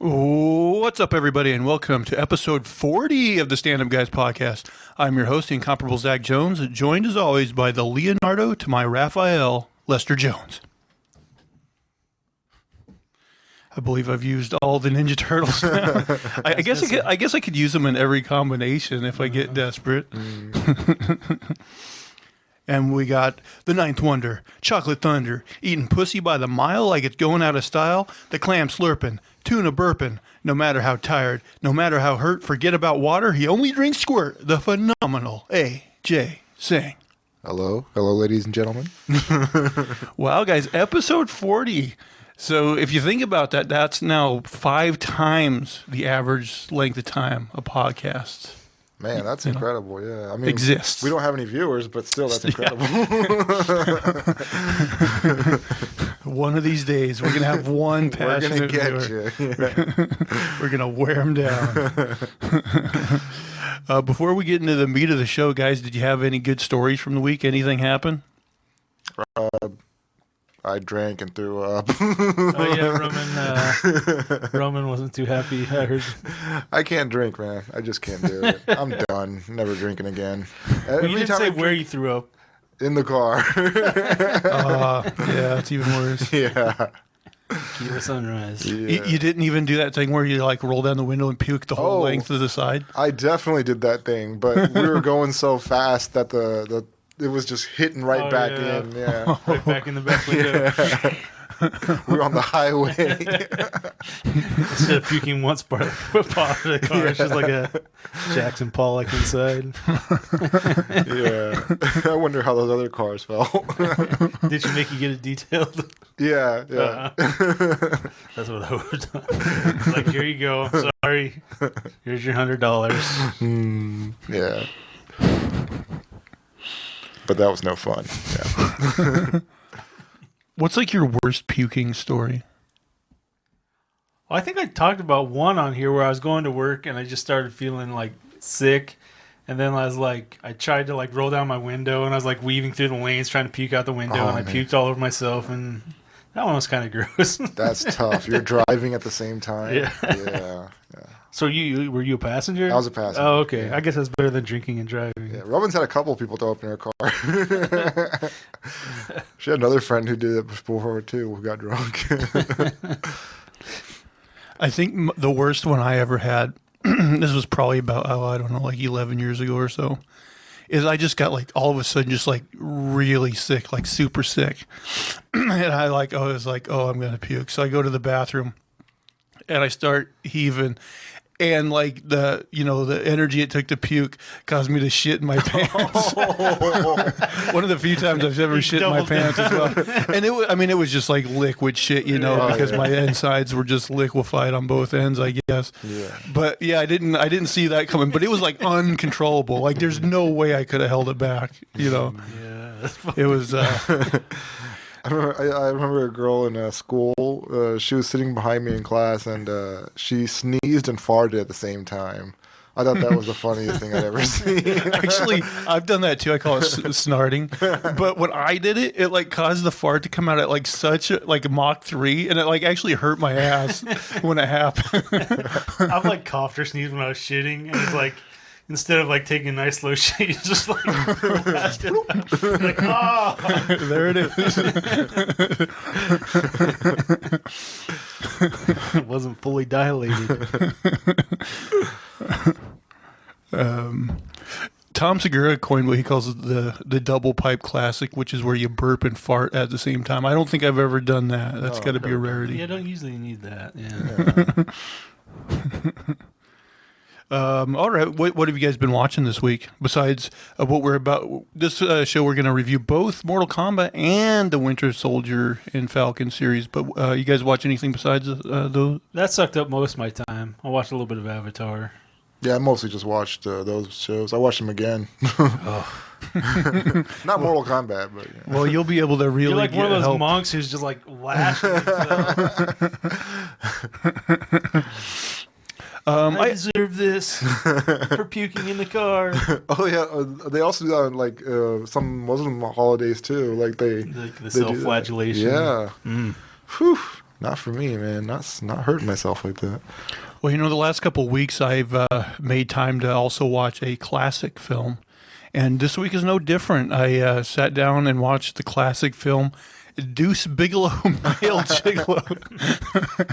What's up, everybody, and welcome to episode 40 of the Stand Up Guys podcast. I'm your host, the incomparable Zach Jones, joined as always by the Leonardo to my Raphael, Lester Jones. I believe I've used all the Ninja Turtles now. I guess I could use them in every combination if I get desperate. And we got the Ninth Wonder, Chocolate Thunder, eating pussy by the mile like it's going out of style, the clam slurping, tuna burping, no matter how tired, no matter how hurt, forget about water, he only drinks squirt, the phenomenal A.J. Singh. Hello, ladies and gentlemen. Wow, guys, episode 40. So if you think about that, that's now 5 times the average length of time a podcast. Man, that's incredible. Yeah, I mean, exists. We don't have any viewers, but still, that's incredible. One of these days, we're gonna have one passionate viewer. We're gonna wear them down. Before we get into the meat of the show, guys, did you have any good stories from the week? Anything happen? I drank and threw up. Oh yeah, Roman wasn't too happy. I heard. I can't drink, man. I just can't do it. I'm done. Never drinking again. Well, you didn't say where you threw up. In the car. Yeah, it's even worse. Yeah. Kilo Sunrise. Yeah. You didn't even do that thing where you like roll down the window and puke the whole length of the side? I definitely did that thing, but we were going so fast that it was just hitting right back in. Yeah. Right back in the back window. Yeah. We were on the highway. Instead of puking once part of the car, it's just like a Jackson Pollock inside. Yeah. I wonder how those other cars felt. Did she make you get it detailed? Yeah. That's what I would have done. It's like, here you go. I'm sorry. Here's your $100. Yeah. But that was no fun. Yeah. What's like your worst puking story? Well, I think I talked about one on here where I was going to work and I just started feeling like sick. And then I was like, I tried to like roll down my window and I was like weaving through the lanes trying to puke out the window and I puked all over myself. And that one was kind of gross. That's tough. You're driving at the same time. Yeah. So were you a passenger? I was a passenger. Oh, okay. Yeah. I guess that's better than drinking and driving. Yeah. Robin's had a couple people throw up in her car. She had another friend who did it before her too, who got drunk. I think the worst one I ever had, this was probably about, I don't know, like 11 years ago or so, is I just got like all of a sudden just like really sick, like super sick. And I was like, I'm going to puke. So I go to the bathroom and I start heaving. And like the energy it took to puke caused me to shit in my pants. One of the few times I've ever shit in my pants as well. And it was just like liquid shit, because my insides were just liquefied on both ends, I guess. Yeah. But yeah, I didn't see that coming. But it was like uncontrollable. Like there's no way I could have held it back. Yeah. It was. I remember a girl in school. She was sitting behind me in class, and she sneezed and farted at the same time. I thought that was the funniest thing I'd ever seen. Actually, I've done that too. I call it snarting. But when I did it, it like caused the fart to come out at like such like Mach 3, and it like actually hurt my ass when it happened. I've like coughed or sneezed when I was shitting, and it's like, instead of like taking a nice slow shit, you just like blast it out. Like, oh, there it is. It wasn't fully dilated. Tom Segura coined what he calls the double pipe classic, which is where you burp and fart at the same time. I don't think I've ever done that. That's got to be a rarity. Yeah, I don't usually need that. Yeah. All right. What have you guys been watching this week besides what we're about? This show, we're going to review both Mortal Kombat and the Winter Soldier and Falcon series. But you guys watch anything besides those? That sucked up most of my time. I watched a little bit of Avatar. Yeah, I mostly just watched those shows. I watched them again. Oh. Not Mortal Kombat, but yeah. Well, you'll be able to really. You're like one of those help. monks who's just like lashing. I deserve this for puking in the car. Oh yeah, they also do that on like some Muslim holidays too. Like the self-flagellation. Yeah. Whew. Not for me, man. Not hurting myself like that. Well, the last couple of weeks I've made time to also watch a classic film. And this week is no different. I sat down and watched the classic film Deuce Bigelow, Male Gigolo.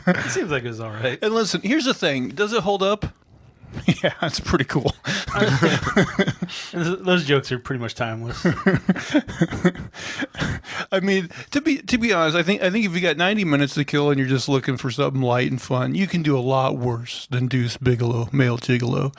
It seems like it was all right. And listen, here's the thing. Does it hold up? Yeah, it's pretty cool. Those jokes are pretty much timeless. I mean, to be honest, I think if you got 90 minutes to kill and you're just looking for something light and fun, you can do a lot worse than Deuce Bigelow, Male Gigolo.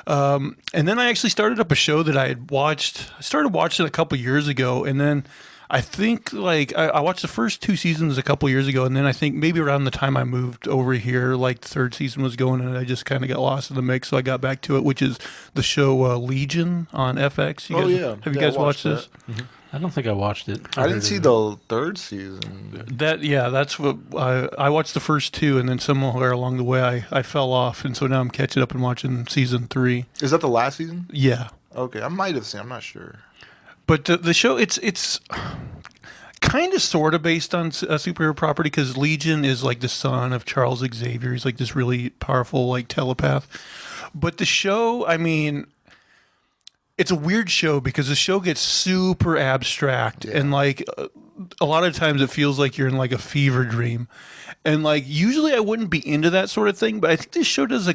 And then I actually started up a show that I had watched. I started watching it a couple years ago, and then I think I watched the first 2 seasons a couple years ago, and then I think maybe around the time I moved over here, the 3rd season was going, and I just kind of got lost in the mix, so I got back to it, which is the show Legion on FX. Have you guys watched this? Mm-hmm. I don't think I watched it. I didn't see the 3rd season. That's what I watched the first 2, and then somewhere along the way I fell off, and so now I'm catching up and watching season 3. Is that the last season? Yeah. Okay, I might have seen. I'm not sure. But the show, it's kind of sort of based on a superhero property because Legion is like the son of Charles Xavier. He's like this really powerful telepath. But the show, I mean, it's a weird show because the show gets super abstract and a lot of times it feels like you're in a fever dream. And usually I wouldn't be into that sort of thing, but I think this show does a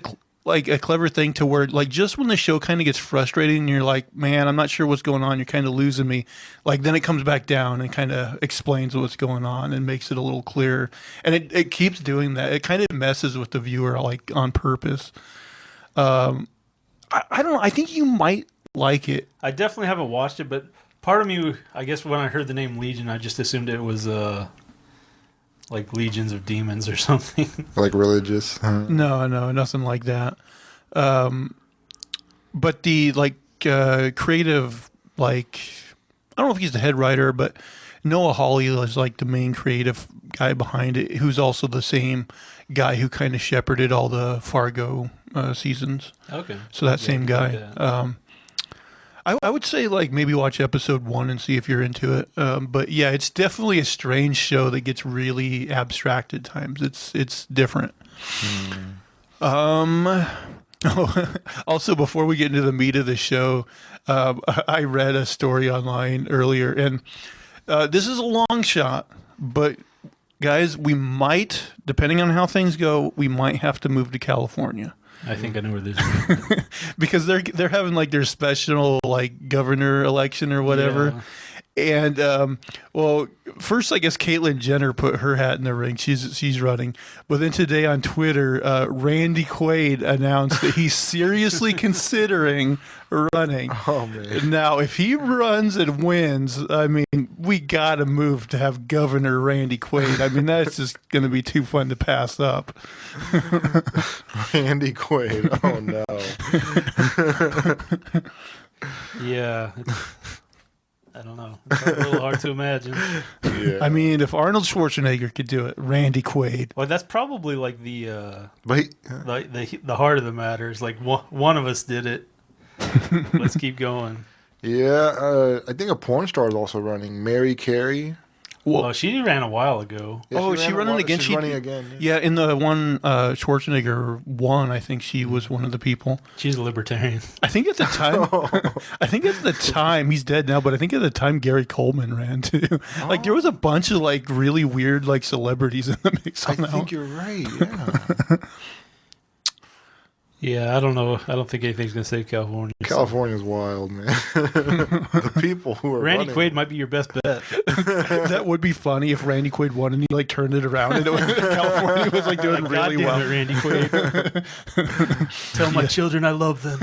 clever thing to where just when the show kind of gets frustrating and you're like, man, I'm not sure what's going on, you're kind of losing me, then it comes back down and kind of explains what's going on and makes it a little clearer, and it keeps doing that. It kind of messes with the viewer on purpose. I don't know, I think you might like it. I definitely haven't watched it, but part of me, I guess when I heard the name Legion, I just assumed it was like legions of demons or something. Like religious? Huh? No, nothing like that. But the creative, I don't know if he's the head writer, but Noah Hawley is the main creative guy behind it, who's also the same guy who kind of shepherded all the Fargo seasons. Okay. So that same guy. I would say maybe watch episode 1 and see if you're into it. But yeah, it's definitely a strange show that gets really abstract at times. It's different. Also, before we get into the meat of the show, I read a story online earlier, and this is a long shot, but guys, we might, depending on how things go, we might have to move to California. I think I know where this is going. Because they're having their special governor election or whatever. Yeah. And first I guess Caitlyn Jenner put her hat in the ring. She's running. But then today on Twitter, Randy Quaid announced that he's seriously considering running. Oh man. Now, if he runs and wins, I mean, we got to move to have Governor Randy Quaid. I mean, that's just going to be too fun to pass up. Randy Quaid. Oh no. Yeah. I don't know. It's a little hard to imagine. Yeah. I mean, if Arnold Schwarzenegger could do it, Randy Quaid. Well, that's probably the But heart of the matter is one of us did it. Let's keep going. yeah, I think a porn star is also running. Mary Carey. Well, she ran a while ago. Yeah, She running again? She's running again. Yeah, in the one Schwarzenegger won, I think she was one of the people. She's a libertarian. I think at the time, he's dead now, but I think at the time Gary Coleman ran too. There was a bunch of really weird celebrities in the mix. I think you're right. Yeah. Yeah, I don't know. I don't think anything's gonna save California. California's wild, man. The people who are Randy running. Quaid might be your best bet. That would be funny if Randy Quaid won and he turned it around and California was doing really God damn well. it, Randy Quaid. Tell my children I love them.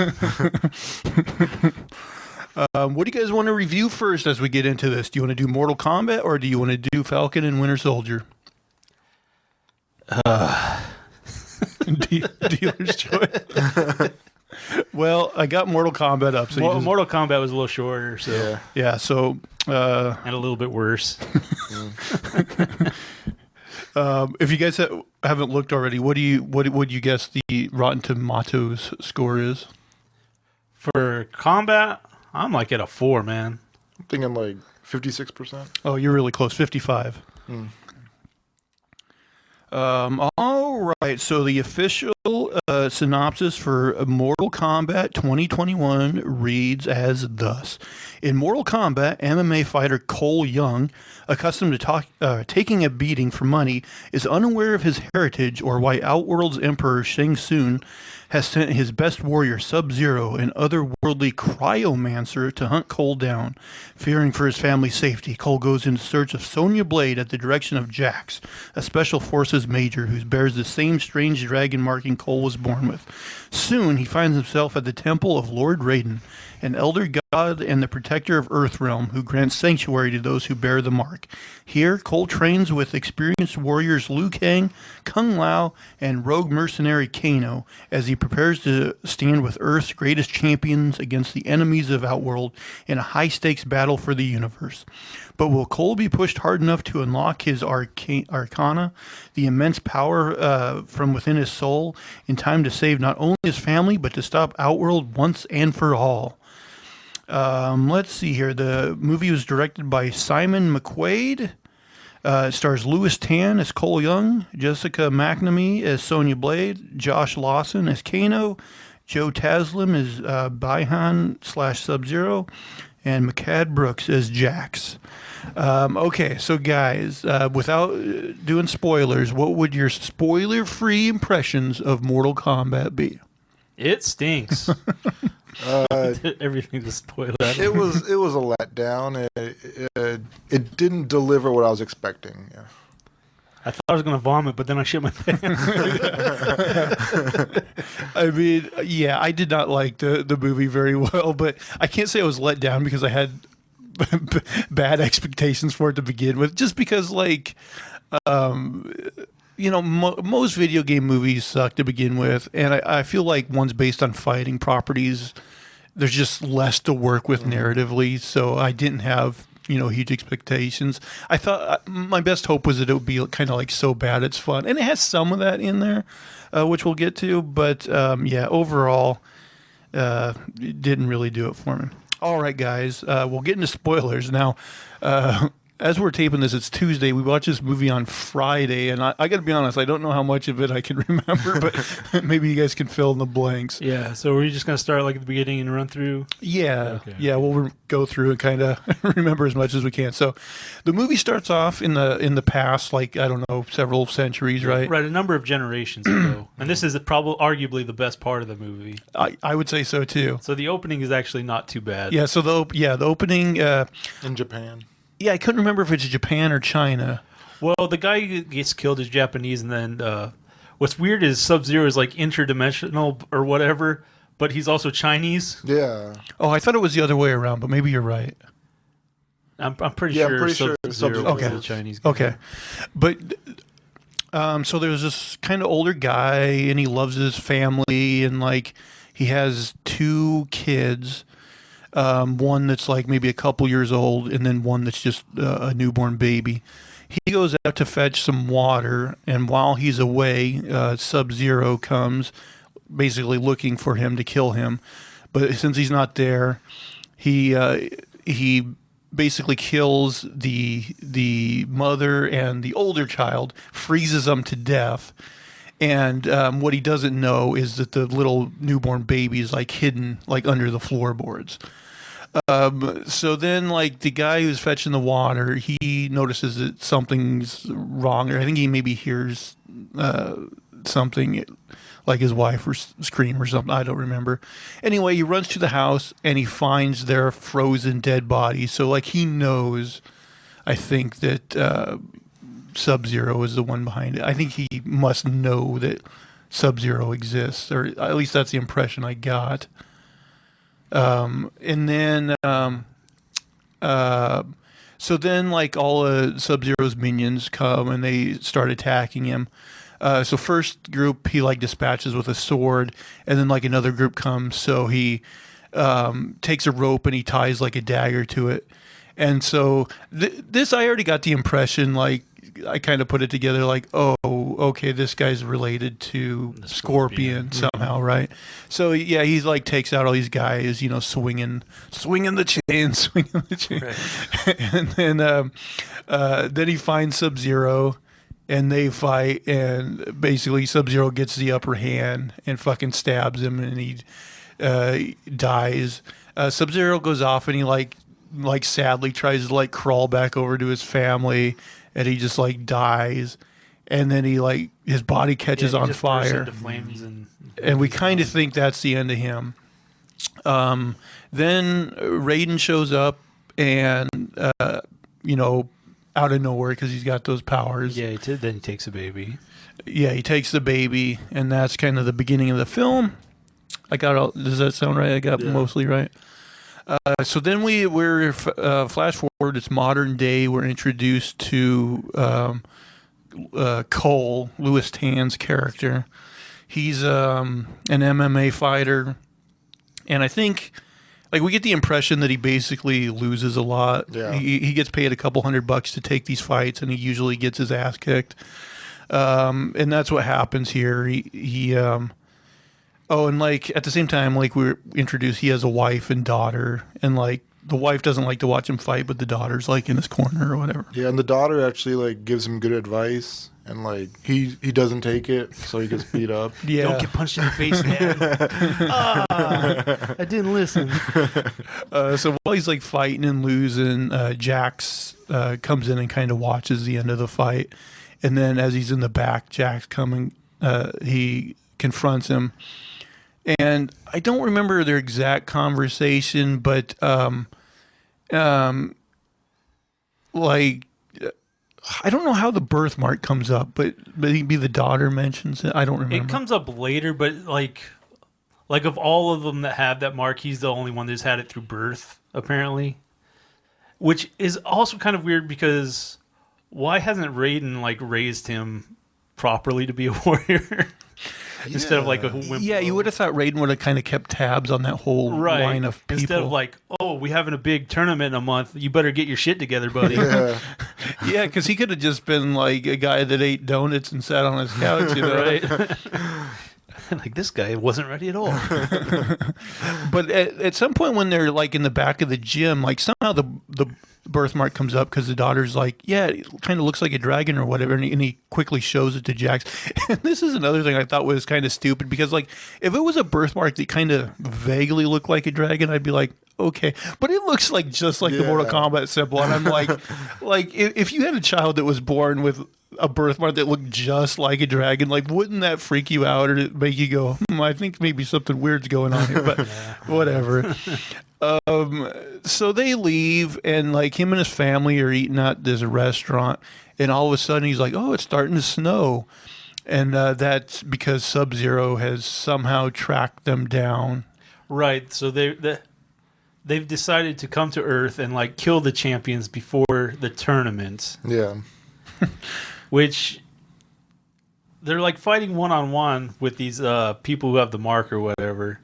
What do you guys want to review first as we get into this? Do you want to do Mortal Kombat or do you want to do Falcon and Winter Soldier? Dealer's choice. Well, I got Mortal Kombat up. So Mortal Kombat was a little shorter, so yeah. So and a little bit worse. if you guys haven't looked already, what would you guess the Rotten Tomatoes score is? For combat, I'm at a 4, man. I'm thinking 56%. Oh, you're really close. 55. All right. So the official synopsis for Mortal Kombat 2021 reads as thus. In Mortal Kombat, MMA fighter Cole Young, accustomed to taking a beating for money, is unaware of his heritage or why Outworld's Emperor Shang Tsung has sent his best warrior Sub-Zero, an otherworldly cryomancer, to hunt Cole down. Fearing for his family's safety, Cole goes in search of Sonya Blade at the direction of Jax, a special forces major who bears the same strange dragon marking Cole was born with. Soon, he finds himself at the temple of Lord Raiden, an elder god and the protector of Earthrealm who grants sanctuary to those who bear the mark. Here, Cole trains with experienced warriors Liu Kang, Kung Lao, and rogue mercenary Kano as he prepares to stand with Earth's greatest champions against the enemies of Outworld in a high-stakes battle for the universe. But will Cole be pushed hard enough to unlock his arcana, the immense power from within his soul, in time to save not only his family, but to stop Outworld once and for all? Let's see here. The movie was directed by Simon McQuaid. It stars Louis Tan as Cole Young, Jessica McNamee as Sonya Blade, Josh Lawson as Kano, Joe Taslim as Baihan / Sub-Zero, and Makad Brooks as Jax. Okay, so guys, without doing spoilers, what would your spoiler-free impressions of Mortal Kombat be? It stinks. Everything's a spoiler. It was a letdown. It didn't deliver what I was expecting. Yeah. I thought I was going to vomit, but then I shit my pants. I mean, yeah, I did not like the movie very well, but I can't say I was let down because I had bad expectations for it to begin with. Just because, like, most video game movies suck to begin with, and I feel like ones based on fighting properties, there's just less to work with narratively, so I didn't have, huge expectations. I thought my best hope was that it would be kind of like so bad it's fun, and it has some of that in there, which we'll get to, but overall, it didn't really do it for me. All right, guys, we'll get into spoilers now. As we're taping this, it's Tuesday. We watched this movie on Friday, and I got to be honest, I don't know how much of it I can remember, but maybe you guys can fill in the blanks. Yeah, so we're just going to start like at the beginning and run through? Yeah, okay. Yeah, we'll go through and kind of remember as much as we can. So the movie starts off in the past, like, I don't know, several centuries, right? Right, a number of generations ago. And this is arguably the best part of the movie. I would say so, too. So the opening is actually not too bad. Yeah, so the opening... in Japan. Yeah, I couldn't remember if it's Japan or China. Well, the guy who gets killed is Japanese, and then what's weird is Sub-Zero is like interdimensional or whatever, but he's also Chinese. Yeah. Oh, I thought it was the other way around, but maybe you're right. I'm pretty sure Sub-Zero is a Chinese guy. Okay. But so there's this kind of older guy, and he loves his family, and like he has two kids. One that's like maybe a couple years old, and then one that's just a newborn baby. He goes out to fetch some water, and while he's away, Sub-Zero comes, basically looking for him to kill him. But since he's not there, he basically kills the mother and the older child, freezes them to death. And what he doesn't know is that the little newborn baby is like hidden like under the floorboards. So then, like, the guy who's fetching the water, he notices that something's wrong, or I think he maybe hears something like his wife or scream or something. I don't remember. Anyway, he runs to the house and he finds their frozen dead bodies. So, like, he knows, I think, that Sub-Zero is the one behind it. I think he must know that Sub-Zero exists, or at least that's the impression I got. And then, so then, like, all of Sub-Zero's minions come and they start attacking him. So first group he like dispatches with a sword, and then like another group comes, so he takes a rope and he ties like a dagger to it. And so this, I already got the impression, like, I kind of put it together like, oh, okay, this guy's related to Scorpion somehow, right? So yeah, he's like takes out all these guys, swinging the chain, Right. and then he finds Sub-Zero, and they fight, and basically Sub-Zero gets the upper hand and fucking stabs him, and he dies. Sub-Zero goes off, and he like sadly tries to like crawl back over to his family, and he just like dies, and then he like his body catches on fire, into flames, and we kind of think that's the end of him. Then Raiden shows up, and out of nowhere, because he's got those powers. Yeah, then he takes a baby. Yeah, he takes the baby, and that's kind of the beginning of the film. Does that sound right? I got mostly right. So then we're flash forward. It's modern day. We're introduced to Cole, Louis Tan's character. He's an MMA fighter, and I think we get the impression that he basically loses a lot. Yeah. He gets paid a couple $100 to take these fights, and he usually gets his ass kicked. And that's what happens here. He and at the same time, we were introduced, he has a wife and daughter, and the wife doesn't like to watch him fight, but the daughter's in his corner or whatever. Yeah, and the daughter actually gives him good advice, and he doesn't take it, so he gets beat up. Yeah. Don't get punched in the face, Dad. I didn't listen. So while he's fighting and losing, Jax comes in and kind of watches the end of the fight, and then as he's in the back, Jax coming, he confronts him. And I don't remember their exact conversation, but I don't know how the birthmark comes up, but maybe the daughter mentions it. I don't remember. It comes up later, but of all of them that have that mark, he's the only one that's had it through birth, apparently. Which is also kind of weird, because why hasn't Raiden raised him properly to be a warrior? Instead of a wimp. Yeah, you would have thought Raiden would have kind of kept tabs on that whole line of people. Instead of we're having a big tournament in a month, you better get your shit together, buddy. Yeah, because he could have just been a guy that ate donuts and sat on his couch, right? This guy wasn't ready at all. But at some point when they're in the back of the gym, somehow the birthmark comes up, because the daughter's yeah, it kind of looks like a dragon or whatever, and he quickly shows it to Jax. And this is another thing I thought was kind of stupid, because if it was a birthmark that kind of vaguely looked like a dragon, I'd be okay, but it looks just like the Mortal Kombat symbol, and I'm if you had a child that was born with a birthmark that looked just like a dragon, wouldn't that freak you out, or make you go, I think maybe something weird's going on here, but whatever. So they leave, and him and his family are eating at this restaurant, and all of a sudden he's oh, it's starting to snow, and that's because Sub-Zero has somehow tracked them down. Right. So they've decided to come to Earth and kill the champions before the tournament. Yeah. Which they're fighting one-on-one with these people who have the mark or whatever.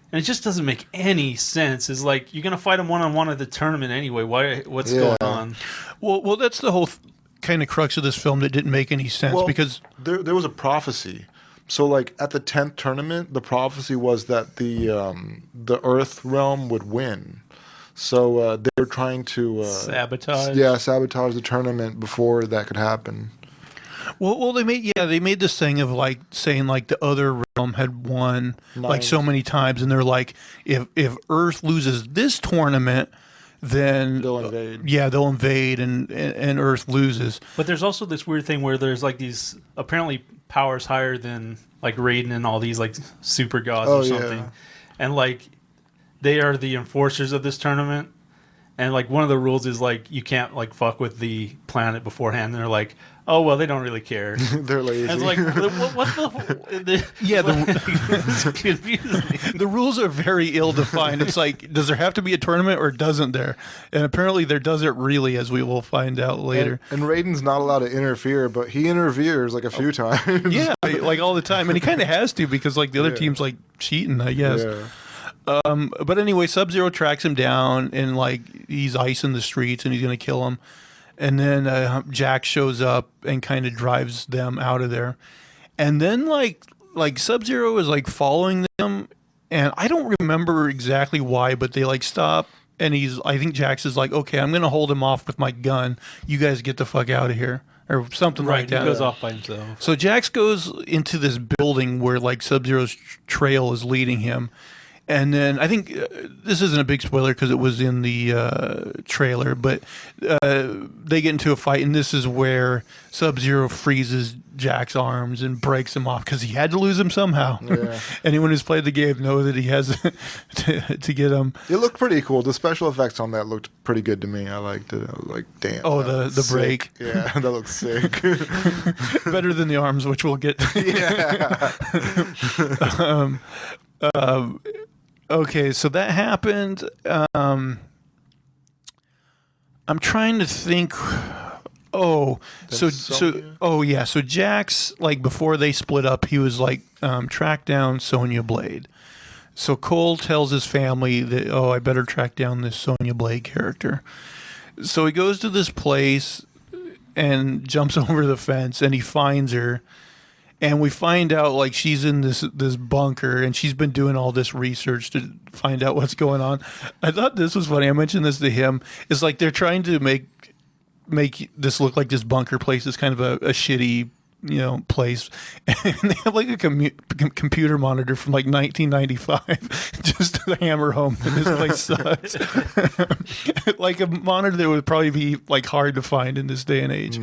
And it just doesn't make any sense. It's you're going to fight them one-on-one at the tournament anyway. What's going on? Well, that's the whole kind of crux of this film that didn't make any sense, because there was a prophecy. So at the 10th tournament, the prophecy was that the Earth realm would win. So they were trying to sabotage. Yeah, sabotage the tournament before that could happen. Well, they made this thing of saying the other realm had won so many times, and they're if Earth loses this tournament, then they'll invade. Yeah, they'll invade, and Earth loses. But there's also this weird thing where there's these apparently powers higher than Raiden and all these super gods or something, and they are the enforcers of this tournament. And one of the rules is you can't fuck with the planet beforehand. And they're oh well, they don't really care. They're lazy. And it's what the yeah, it's confusing. The rules are very ill defined. It's does there have to be a tournament or doesn't there? And apparently there doesn't really, as we will find out later. And Raiden's not allowed to interfere, but he interferes a few times. Yeah, all the time, and he kind of has to, because the other team's cheating, I guess. Yeah. But anyway, Sub-Zero tracks him down, and he's icing the streets, and he's gonna kill him. And then Jax shows up and kind of drives them out of there. And then Sub-Zero is following them, and I don't remember exactly why, but they stop, and I think Jax is okay, I'm gonna hold him off with my gun. You guys get the fuck out of here. or something like that. He goes off by himself. So Jax goes into this building where like Sub-Zero's trail is leading him. And then I think this isn't a big spoiler because it was in the trailer, but they get into a fight, and this is where Sub-Zero freezes Jack's arms and breaks him off because he had to lose him somehow. Yeah. Anyone who's played the game knows that he has to get him. It looked pretty cool. The special effects on that looked pretty good to me. I liked it. I was like, damn. Oh, the break. Yeah, that looks sick. Better than the arms, which we'll get to. Yeah. Okay, so that happened. I'm trying to think. So Jax, like before they split up, he was like tracked down Sonya Blade. So Cole tells his family that, I better track down this Sonya Blade character. So he goes to this place and jumps over the fence, and he finds her. And we find out like she's in this bunker, and she's been doing all this research to find out what's going on. I thought this was funny. I mentioned this to him. It's like they're trying to make this look like this bunker place is kind of a shitty, place. And they have like a computer monitor from like 1995 just to hammer home that this place sucks. Like a monitor that would probably be like hard to find in this day and age.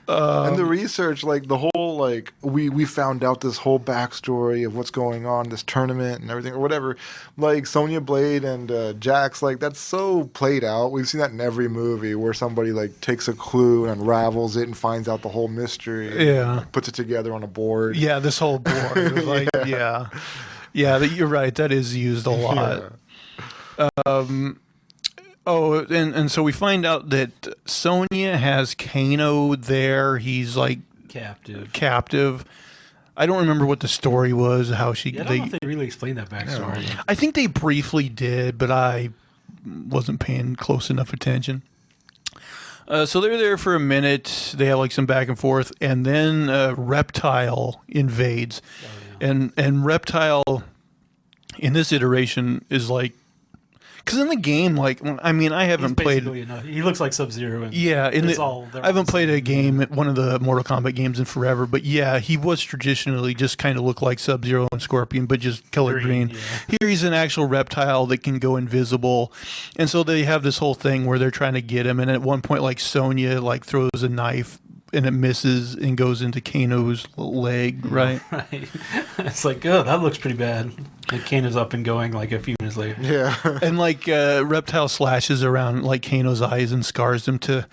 And the research, like the whole, like we found out this whole backstory of what's going on, this tournament and everything or whatever. Like Sonya Blade and Jax, like that's so played out. We've seen that in every movie where somebody like takes a clue and unravels it and finds out the whole mystery. Yeah, and puts it together on a board. Yeah, this whole board. Like, yeah, you're right. That is used a lot. Yeah. And so we find out that Sonya has Kano there. He's like captive. I don't remember what the story was. How she? Yeah, I don't know if they really explained that backstory. Yeah. I think they briefly did, but I wasn't paying close enough attention. So they're there for a minute. They have like some back and forth, and then Reptile invades, and Reptile in this iteration is like. Because in the game, like, I mean, I haven't played. He looks like Sub-Zero. Yeah, I haven't played a game, one of the Mortal Kombat games in forever. But yeah, he was traditionally just kind of looked like Sub-Zero and Scorpion, but just color green. Yeah. Here he's an actual reptile that can go invisible, and so they have this whole thing where they're trying to get him. And at one point, like Sonya, like throws a knife. And it misses and goes into Kano's leg, right? Right. It's like, that looks pretty bad. Like Kano's up and going like a few minutes later. Yeah. And like Reptile slashes around like Kano's eyes and scars him to,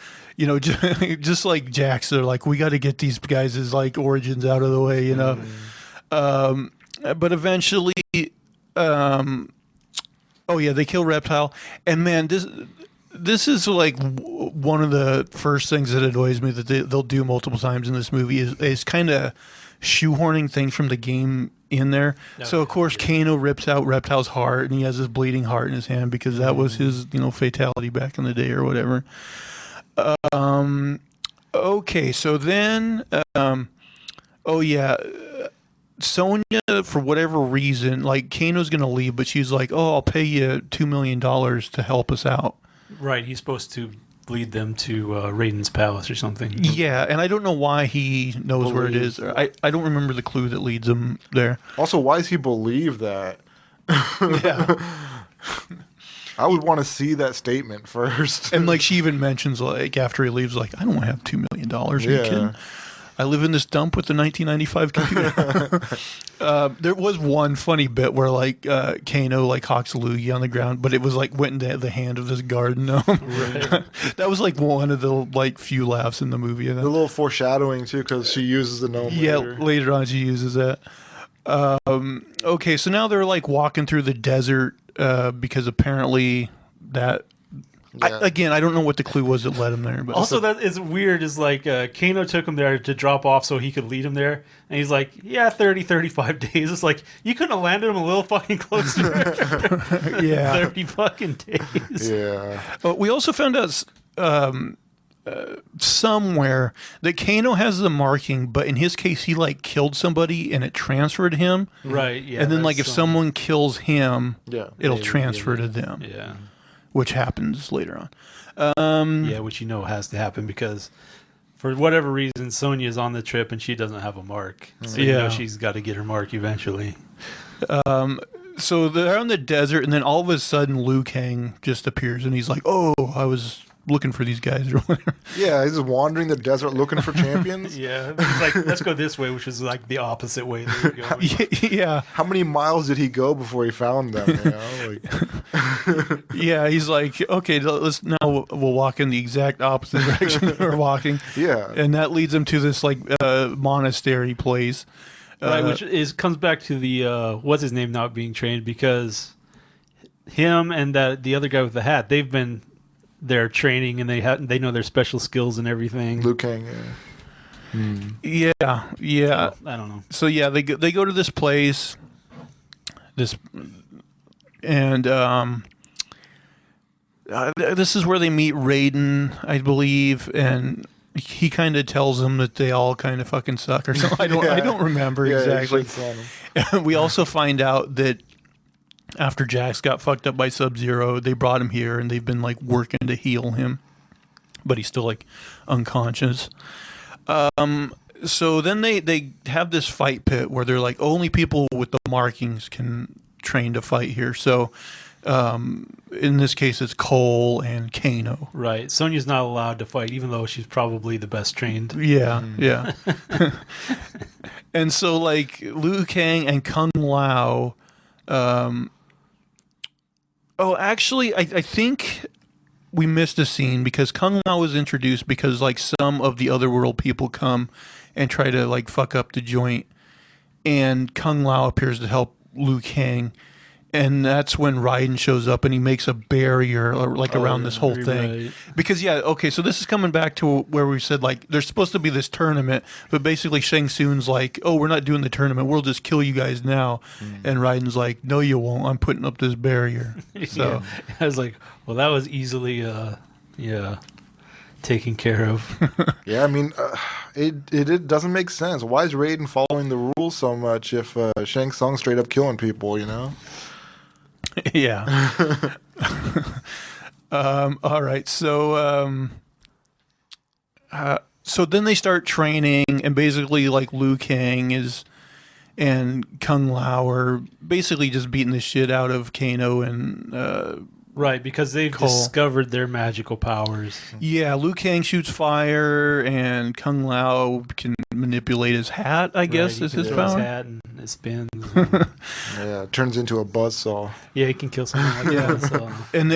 just like Jax. They're like, we got to get these guys' like origins out of the way, But eventually, they kill Reptile. And man, this is like one of the first things that annoys me that they'll do multiple times in this movie is kind of shoehorning things from the game in there. Okay. So of course Kano rips out Reptile's heart, and he has this bleeding heart in his hand because that was his fatality back in the day or whatever. Okay, so then Sonya, for whatever reason, like Kano's gonna leave, but she's like, I'll pay you $2 million to help us out. Right, he's supposed to lead them to Raiden's palace or something. Yeah, and I don't know why he knows where it is. I don't remember the clue that leads him there. Also, why does he believe that? Yeah. I would want to see that statement first. And like she even mentions, like after he leaves, like, I don't have $2 million. Are you kidding? I live in this dump with the 1995 computer. There was one funny bit where like Kano like hawks a loogie on the ground, but it was like went into the hand of this garden gnome. Right. That was like one of the like few laughs in the movie. The little foreshadowing too, because she uses the gnome. Yeah, later on she uses that. Okay, so now they're like walking through the desert because apparently that. Yeah. I don't know what the clue was that led him there. But also, that is weird. Is like Kano took him there to drop off so he could lead him there. And he's like, 35 days. It's like, you couldn't have landed him a little fucking closer. Yeah. 30 fucking days. Yeah. We also found out somewhere that Kano has the marking, but in his case, he like killed somebody and it transferred him. Right, yeah. And then like if someone kills him, it'll transfer to them. Yeah. Which happens later on. Which has to happen because for whatever reason, Sonya's on the trip and she doesn't have a mark. So you know she's got to get her mark eventually. So they're on the desert, and then all of a sudden Liu Kang just appears, and he's like, "Oh, I was looking for these guys," or whatever. Yeah, he's just wandering the desert looking for champions. Yeah, he's like, let's go this way, which is like the opposite way they were going. Yeah. How many miles did he go before he found them? You know, like... Yeah, he's like, okay, let's now we'll walk in the exact opposite direction that we're walking. Yeah, And that leads him to this like monastery place. Right, which comes back to the what's his name not being trained, because him and the other guy with the hat, they've been there training, and they know their special skills and everything. Liu Kang. Yeah. So, I don't know. So yeah, they go to this place, and this is where they meet Raiden, I believe, and he kind of tells them that they all kind of fucking suck or something. I don't remember exactly. We also find out that after Jax got fucked up by Sub-Zero, they brought him here and they've been like working to heal him, but he's still like unconscious. So then they have this fight pit where they're like, only people with the markings can train to fight here. So in this case, it's Cole and Kano. Right. Sonya's not allowed to fight, even though she's probably the best trained. Yeah, yeah. And so, like, Liu Kang and Kung Lao... actually, I think we missed a scene because Kung Lao was introduced because, like, some of the Otherworld people come and try to, like, fuck up the joint. And Kung Lao appears to help Liu Kang. And that's when Raiden shows up and he makes a barrier like around this whole thing. Right. Because, okay, so this is coming back to where we said, like, there's supposed to be this tournament, but basically Shang Tsung's like, oh, we're not doing the tournament. We'll just kill you guys now. And Raiden's like, no, you won't. I'm putting up this barrier. So I was like, well, that was easily, taken care of. Yeah, I mean, it doesn't make sense. Why is Raiden following the rules so much if Shang Tsung's straight up killing people, you know? Yeah. All right. So, so then they start training, and basically, like, Liu Kang and Kung Lao are basically just beating the shit out of Kano and Right, because they've Cole. discovered their magical powers. Yeah, Liu Kang shoots fire, and Kung Lao can manipulate his hat, I guess, is his power. His hat and it spins. Yeah, it turns into a buzzsaw. Yeah, he can kill something like that. So. And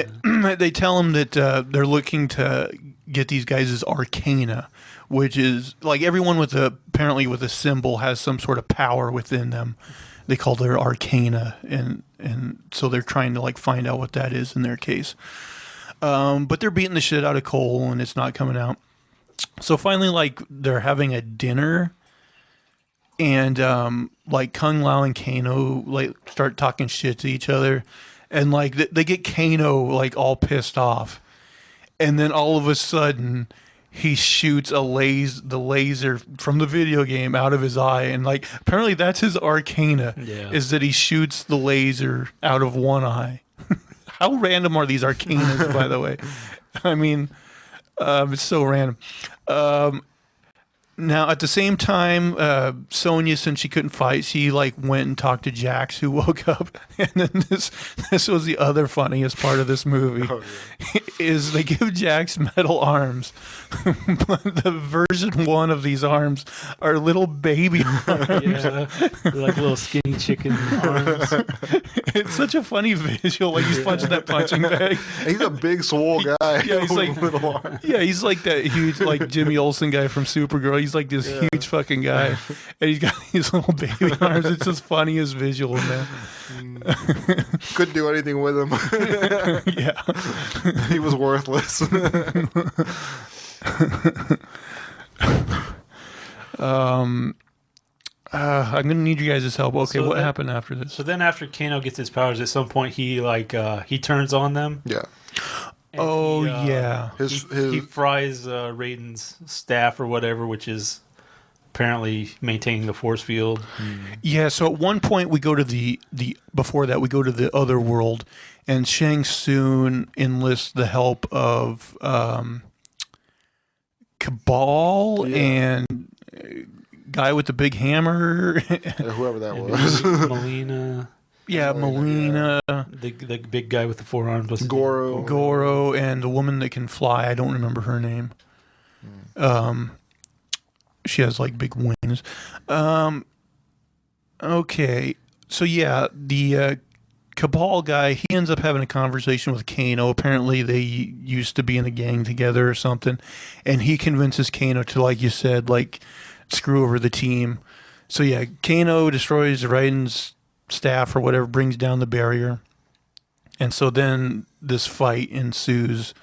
they tell him that they're looking to get these guys as Arcana, which is like everyone apparently with a symbol has some sort of power within them. They call their Arcana, and so they're trying to like find out what that is in their case. But they're beating the shit out of Cole, and it's not coming out. So finally, like, they're having a dinner, and like Kung Lao and Kano like start talking shit to each other, and like they get Kano like all pissed off, and then all of a sudden he shoots the laser from the video game out of his eye, and like apparently that's his Arcana, is that he shoots the laser out of one eye. How random are these Arcanas, by the way? I mean, it's so random. Now, at the same time, Sonya, since she couldn't fight, she like went and talked to Jax, who woke up. And then this was the other funniest part of this movie, is they give Jax metal arms, but the version 1 of these arms are little baby arms. Yeah, they're like little skinny chicken arms. It's such a funny visual, like he's punching that punching bag. He's a big swole guy. Yeah, he's like little arms. Yeah, he's like that huge, like Jimmy Olsen guy from Supergirl. He's like this huge fucking guy, and he's got these little baby arms. It's just funniest visual, man. Couldn't do anything with him. Yeah, he was worthless. I'm gonna need you guys' help. Okay, So what that- happened after this? So then after Kano gets his powers, at some point he he turns on them. Yeah. and Oh he, yeah, he fries Raiden's staff or whatever, which is apparently maintaining the force field. yeah. So at one point we go to the before that we go to the other world, and Shang Tsung enlists the help of Cabal and guy with the big hammer. Whoever that was. Melina. Yeah, Melina. The big guy with the 4 arms. What's his name? Goro, and the woman that can fly. I don't remember her name. She has like big wings. Okay, so yeah, the Cabal guy, he ends up having a conversation with Kano. Apparently they used to be in a gang together or something, and he convinces Kano to, like you said, like screw over the team. So yeah, Kano destroys Raiden's staff or whatever, brings down the barrier, and so then this fight ensues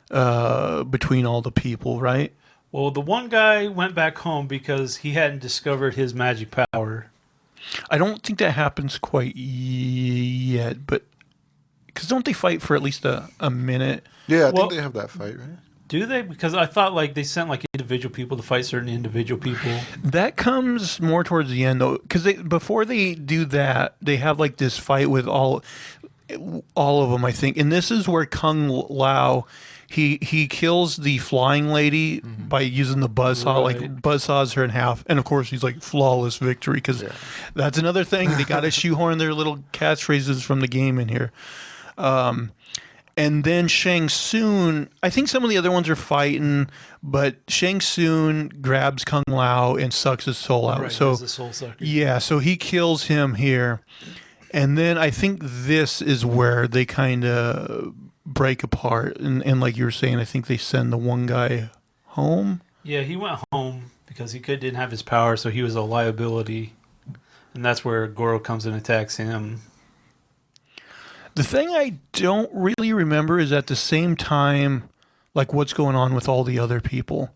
between all the people, right? Well, the one guy went back home because he hadn't discovered his magic power. I don't think that happens quite yet, but because don't they fight for at least a minute? Yeah, I think they have that fight, right? Do they? Because I thought like they sent like individual people to fight certain individual people. That comes more towards the end though, because before they do that, they have like this fight with all of them, I think, and this is where Kung Lao. He kills the flying lady by using the buzzsaw, like buzzsaws her in half, and of course he's like flawless victory because that's another thing they got to shoehorn their little catchphrases from the game in here. And then Shang Tsung, I think some of the other ones are fighting, but Shang Tsung grabs Kung Lao and sucks his soul out. Right, so the soul sucker. Yeah, so he kills him here, and then I think this is where they kind of break apart, and like you were saying, I think they send the one guy home. Yeah, he went home because he didn't have his power, so he was a liability, and that's where Goro comes and attacks him. The thing I don't really remember is at the same time, like what's going on with all the other people.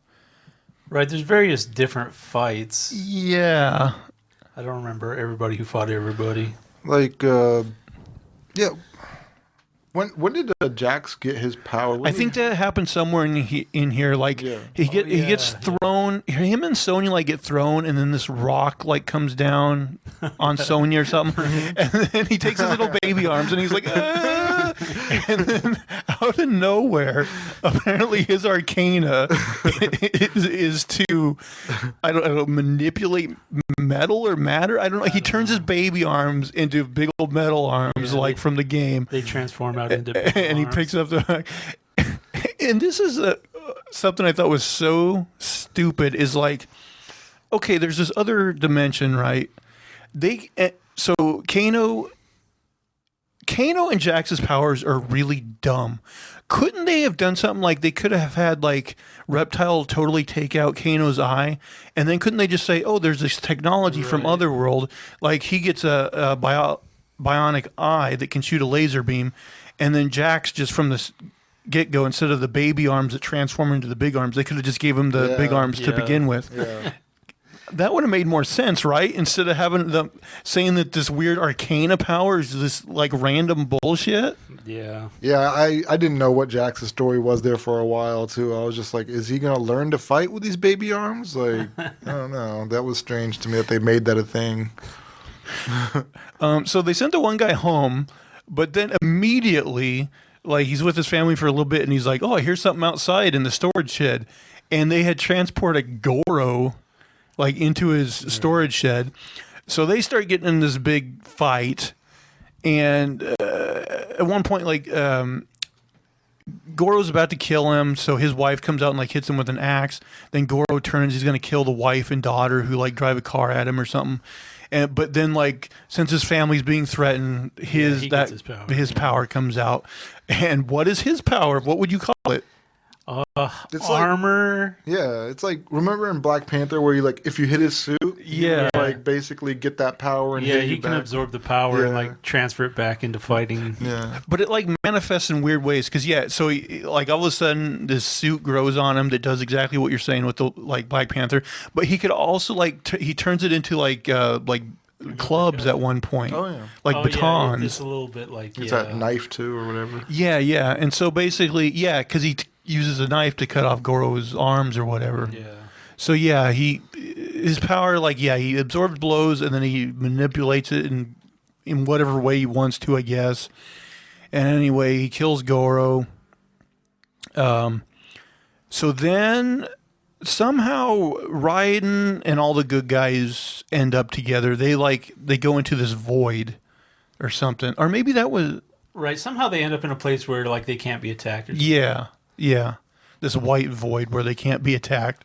Right, there's various different fights. Yeah. I don't remember everybody who fought everybody. Like, yeah. When did Jax get his power? I think that happened somewhere in here. Like he gets thrown. Him and Sonya like get thrown, and then this rock like comes down on Sonya or something, and then he takes his little baby arms and he's like, ah! And then out of nowhere, apparently his arcana is to I don't know, manipulate metal or matter. I don't know. He turns his baby arms into big old metal arms, like from the game. They transform out into big and he picks up the. And this is something I thought was so stupid. Is like, okay, there's this other dimension, right? So Kano and Jax's powers are really dumb. Couldn't they have done something like they could have had like Reptile totally take out Kano's eye, and then couldn't they just say, "Oh, there's this technology from Otherworld, like he gets a bionic eye that can shoot a laser beam," and then Jax just from the get-go, instead of the baby arms that transform into the big arms, they could have just gave him the big arms to begin with. Yeah. That would have made more sense, right? Instead of having them saying that this weird arcana power is this like random bullshit. Yeah. Yeah, I didn't know what Jax's story was there for a while too. I was just like, is he gonna learn to fight with these baby arms? Like, I don't know. That was strange to me that they made that a thing. So they sent the one guy home, but then immediately, like he's with his family for a little bit, and he's like, "Oh, I hear something outside in the storage shed," and they had transported Goro like into his storage shed. So they start getting in this big fight, and at one point, like Goro's about to kill him, so his wife comes out and like hits him with an axe. Then Goro turns, he's gonna kill the wife and daughter who like drive a car at him or something. But then, like, since his family's being threatened, his power comes out. And what is his power? What would you call it? It's armor. Like, yeah, it's like, remember in Black Panther where you like if you hit his suit, you like basically get that power and he can absorb the power and like transfer it back into fighting. Yeah, but it like manifests in weird ways because so like all of a sudden this suit grows on him that does exactly what you're saying with the like Black Panther, but he could also like he turns it into like clubs at one point. Oh yeah, like batons. Yeah, it's a little bit like it's that knife too or whatever. Yeah, and so basically, because he uses a knife to cut off Goro's arms or whatever. Yeah. So his power, like he absorbs blows and then he manipulates it in whatever way he wants to, I guess. And anyway, he kills Goro. So then somehow Raiden and all the good guys end up together. They go into this void or something, or maybe that was Right. Somehow they end up in a place where like they can't be attacked. Or something. yeah, this white void where they can't be attacked.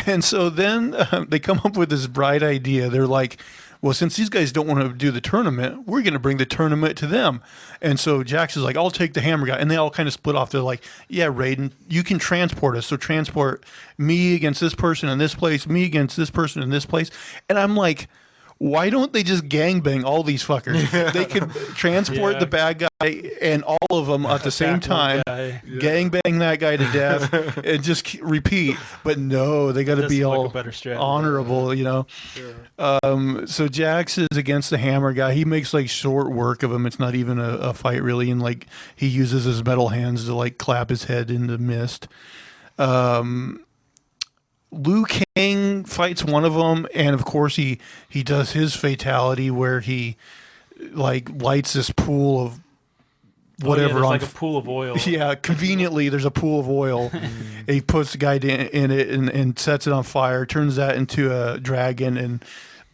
And so then they come up with this bright idea. They're like, well, since these guys don't want to do the tournament, we're going to bring the tournament to them. And so Jax is like, I'll take the hammer guy. And they all kind of split off. They're like, yeah, Raiden, you can transport us. So transport me against this person in this place, me against this person in this place. And I'm like, why don't they just gangbang all these fuckers? Yeah. They could transport the bad guy and all of them at the same time, gangbang that guy to death, and just repeat. But no, they got to be all honorable, you know. Yeah. So Jax is against the hammer guy. He makes like short work of him. It's not even a fight really, and like he uses his metal hands to like clap his head in the mist. Liu Kang fights one of them, and of course he does his fatality where he like lights this pool of whatever on like a pool of oil. Yeah, conveniently there's a pool of oil. He puts the guy in it and sets it on fire, turns that into a dragon and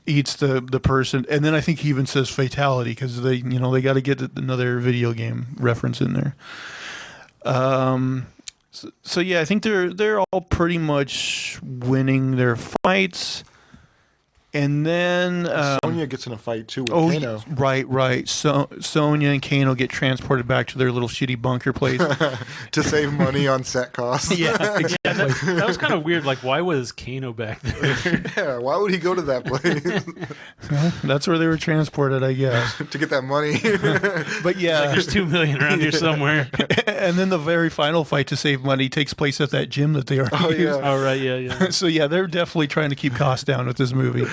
eats the person. And then I think he even says fatality because they got to get another video game reference in there. So yeah, I think they're all pretty much winning their fights, and then Sonya gets in a fight too with Kano. Right. So Sonya and Kano get transported back to their little shitty bunker place to save money on set costs. Yeah, exactly. That was kind of weird. Like, why was Kano back there? Yeah, why would he go to that place? Well, that's where they were transported, I guess, to get that money. But yeah, like, there's $2 million around here somewhere. And then the very final fight to save money takes place at that gym that they already used. Yeah. Oh, right, yeah. So yeah, they're definitely trying to keep costs down with this movie.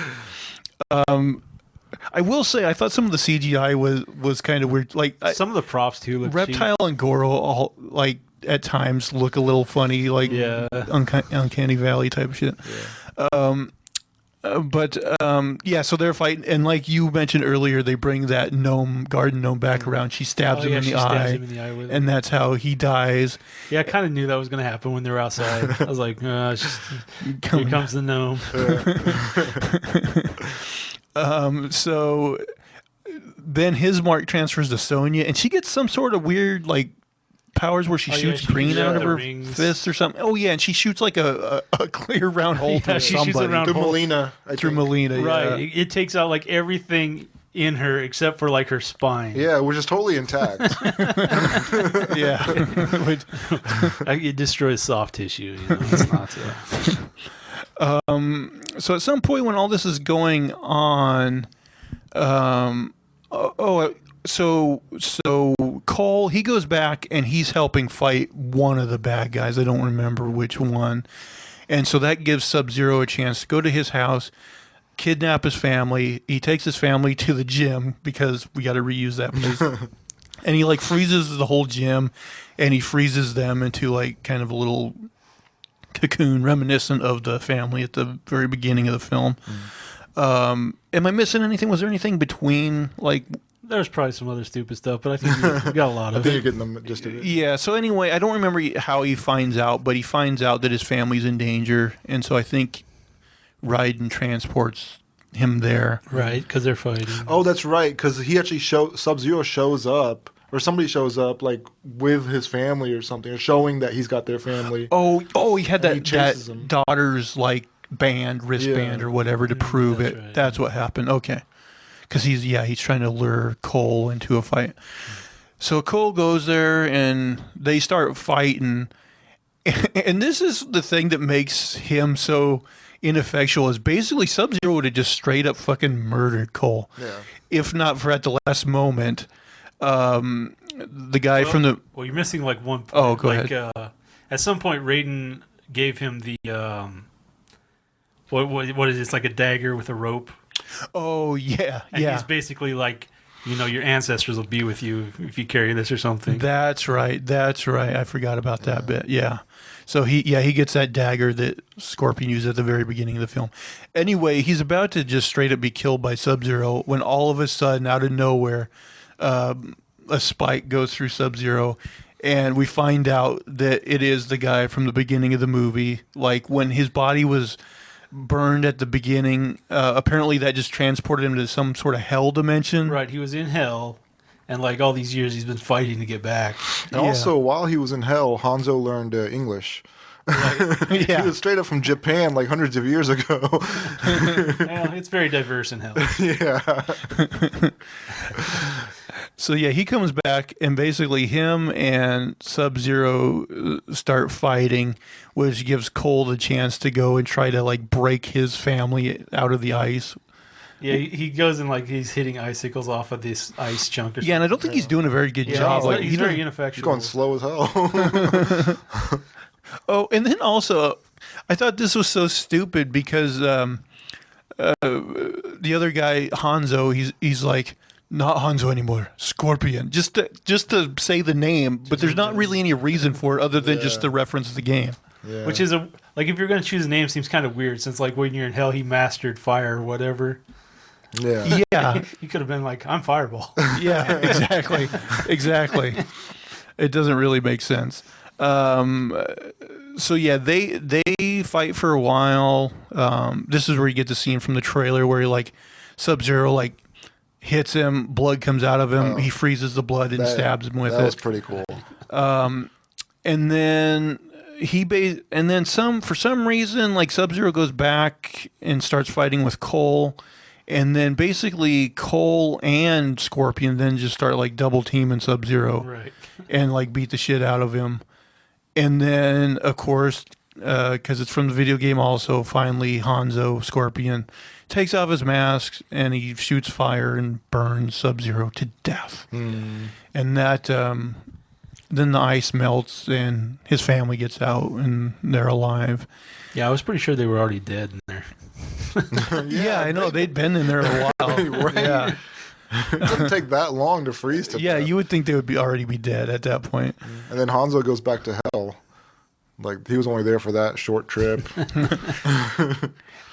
I will say I thought some of the CGI was kind of weird. Like some of the props too. Look Reptile cheap. and Goro all like at times look a little funny, like uncanny valley type shit. Yeah. So they're fighting, and like you mentioned earlier, they bring that garden gnome back around. She stabs him in the eye, and that's how he dies. Yeah, I kind of knew that was going to happen when they were outside. I was like, here comes the gnome. So then his mark transfers to Sonya, and she gets some sort of weird like powers where she shoots green out of her fists or something. Oh yeah, and she shoots like a clear round hole through somebody. Through Melina. Through Melina, right. Yeah. It takes out like everything in her except for like her spine. Yeah, which is totally intact. Yeah. It destroys soft tissue. It's not so at some point when all this is going on, so Cole, he goes back and he's helping fight one of the bad guys. I don't remember which one. And so that gives Sub-Zero a chance to go to his house, kidnap his family. He takes his family to the gym because we got to reuse that place. And he like freezes the whole gym, and he freezes them into like kind of a little cocoon reminiscent of the family at the very beginning of the film. Am I missing anything? Was there anything between like... There's probably some other stupid stuff, but I think we got a lot of I think you're getting them just a bit. Yeah, so anyway, I don't remember how he finds out, but he finds out that his family's in danger, and so I think Raiden transports him there. Right, because they're fighting. Oh, that's right, because he actually Sub-Zero shows up, or somebody shows up, like, with his family or something, or showing that he's got their family. Oh, he had that daughter's, like, wristband or whatever to prove it. Right, that's what happened. Okay. Because he's trying to lure Cole into a fight. So Cole goes there and they start fighting. And this is the thing that makes him so ineffectual is basically Sub-Zero would have just straight up fucking murdered Cole. Yeah. If not for at the last moment, the guy from the... Well, you're missing like one point. Oh, go ahead. At some point, Raiden gave him the... what is it? It's like a dagger with a rope. Oh, yeah, and he's basically like, your ancestors will be with you if you carry this or something. That's right. I forgot about that bit. Yeah. So he gets that dagger that Scorpion used at the very beginning of the film. Anyway, he's about to just straight up be killed by Sub-Zero when all of a sudden, out of nowhere, a spike goes through Sub-Zero, And we find out that it is the guy from the beginning of the movie. Like when his body was burned at the beginning, apparently that just transported him to some sort of hell dimension. Right, he was in hell, and like all these years he's been fighting to get back. And also, while he was in hell, Hanzo learned English. Right. Yeah. He was straight up from Japan like hundreds of years ago. Well, it's very diverse in hell. Yeah. So yeah, he comes back, and basically him and Sub-Zero start fighting, which gives Cole the chance to go and try to like break his family out of the ice. Yeah, he goes and like he's hitting icicles off of this ice chunk. Or something. Yeah, and I don't think he's doing a very good job. He's, Like, he's he very doesn't- ineffectual. He's going slow as hell. Oh, and then also, I thought this was so stupid because the other guy Hanzo, he's like, not Hanzo anymore, Scorpion, just to say the name, but there's not really any reason for it other than just to reference the game. Yeah. Which is like if you're going to choose a name, seems kind of weird since like when you're in hell, he mastered fire or whatever. Yeah. Yeah, He could have been like, I'm Fireball. yeah, exactly. It doesn't really make sense. So yeah, they fight for a while. This is where you get the scene from the trailer where he like Sub-Zero like hits him, blood comes out of him, he freezes the blood and stabs him with that it. was pretty cool. And then for some reason like Sub-Zero goes back and starts fighting with Cole. And then basically Cole and Scorpion then just start like double teaming Sub-Zero Right. and like beat the shit out of him. And then of course, because it's from the video game also, finally Hanzo, Scorpion, takes off his mask and he shoots fire and burns Sub-Zero to death. And that then the ice melts and his family gets out and they're alive. Yeah, I was pretty sure they were already dead in there. Yeah, I know. They'd been in there a while. Right. Yeah. It doesn't take that long to freeze to Yeah, death. you would think they would already be dead at that point. And then Hanzo goes back to hell. Like, he was only there for that short trip.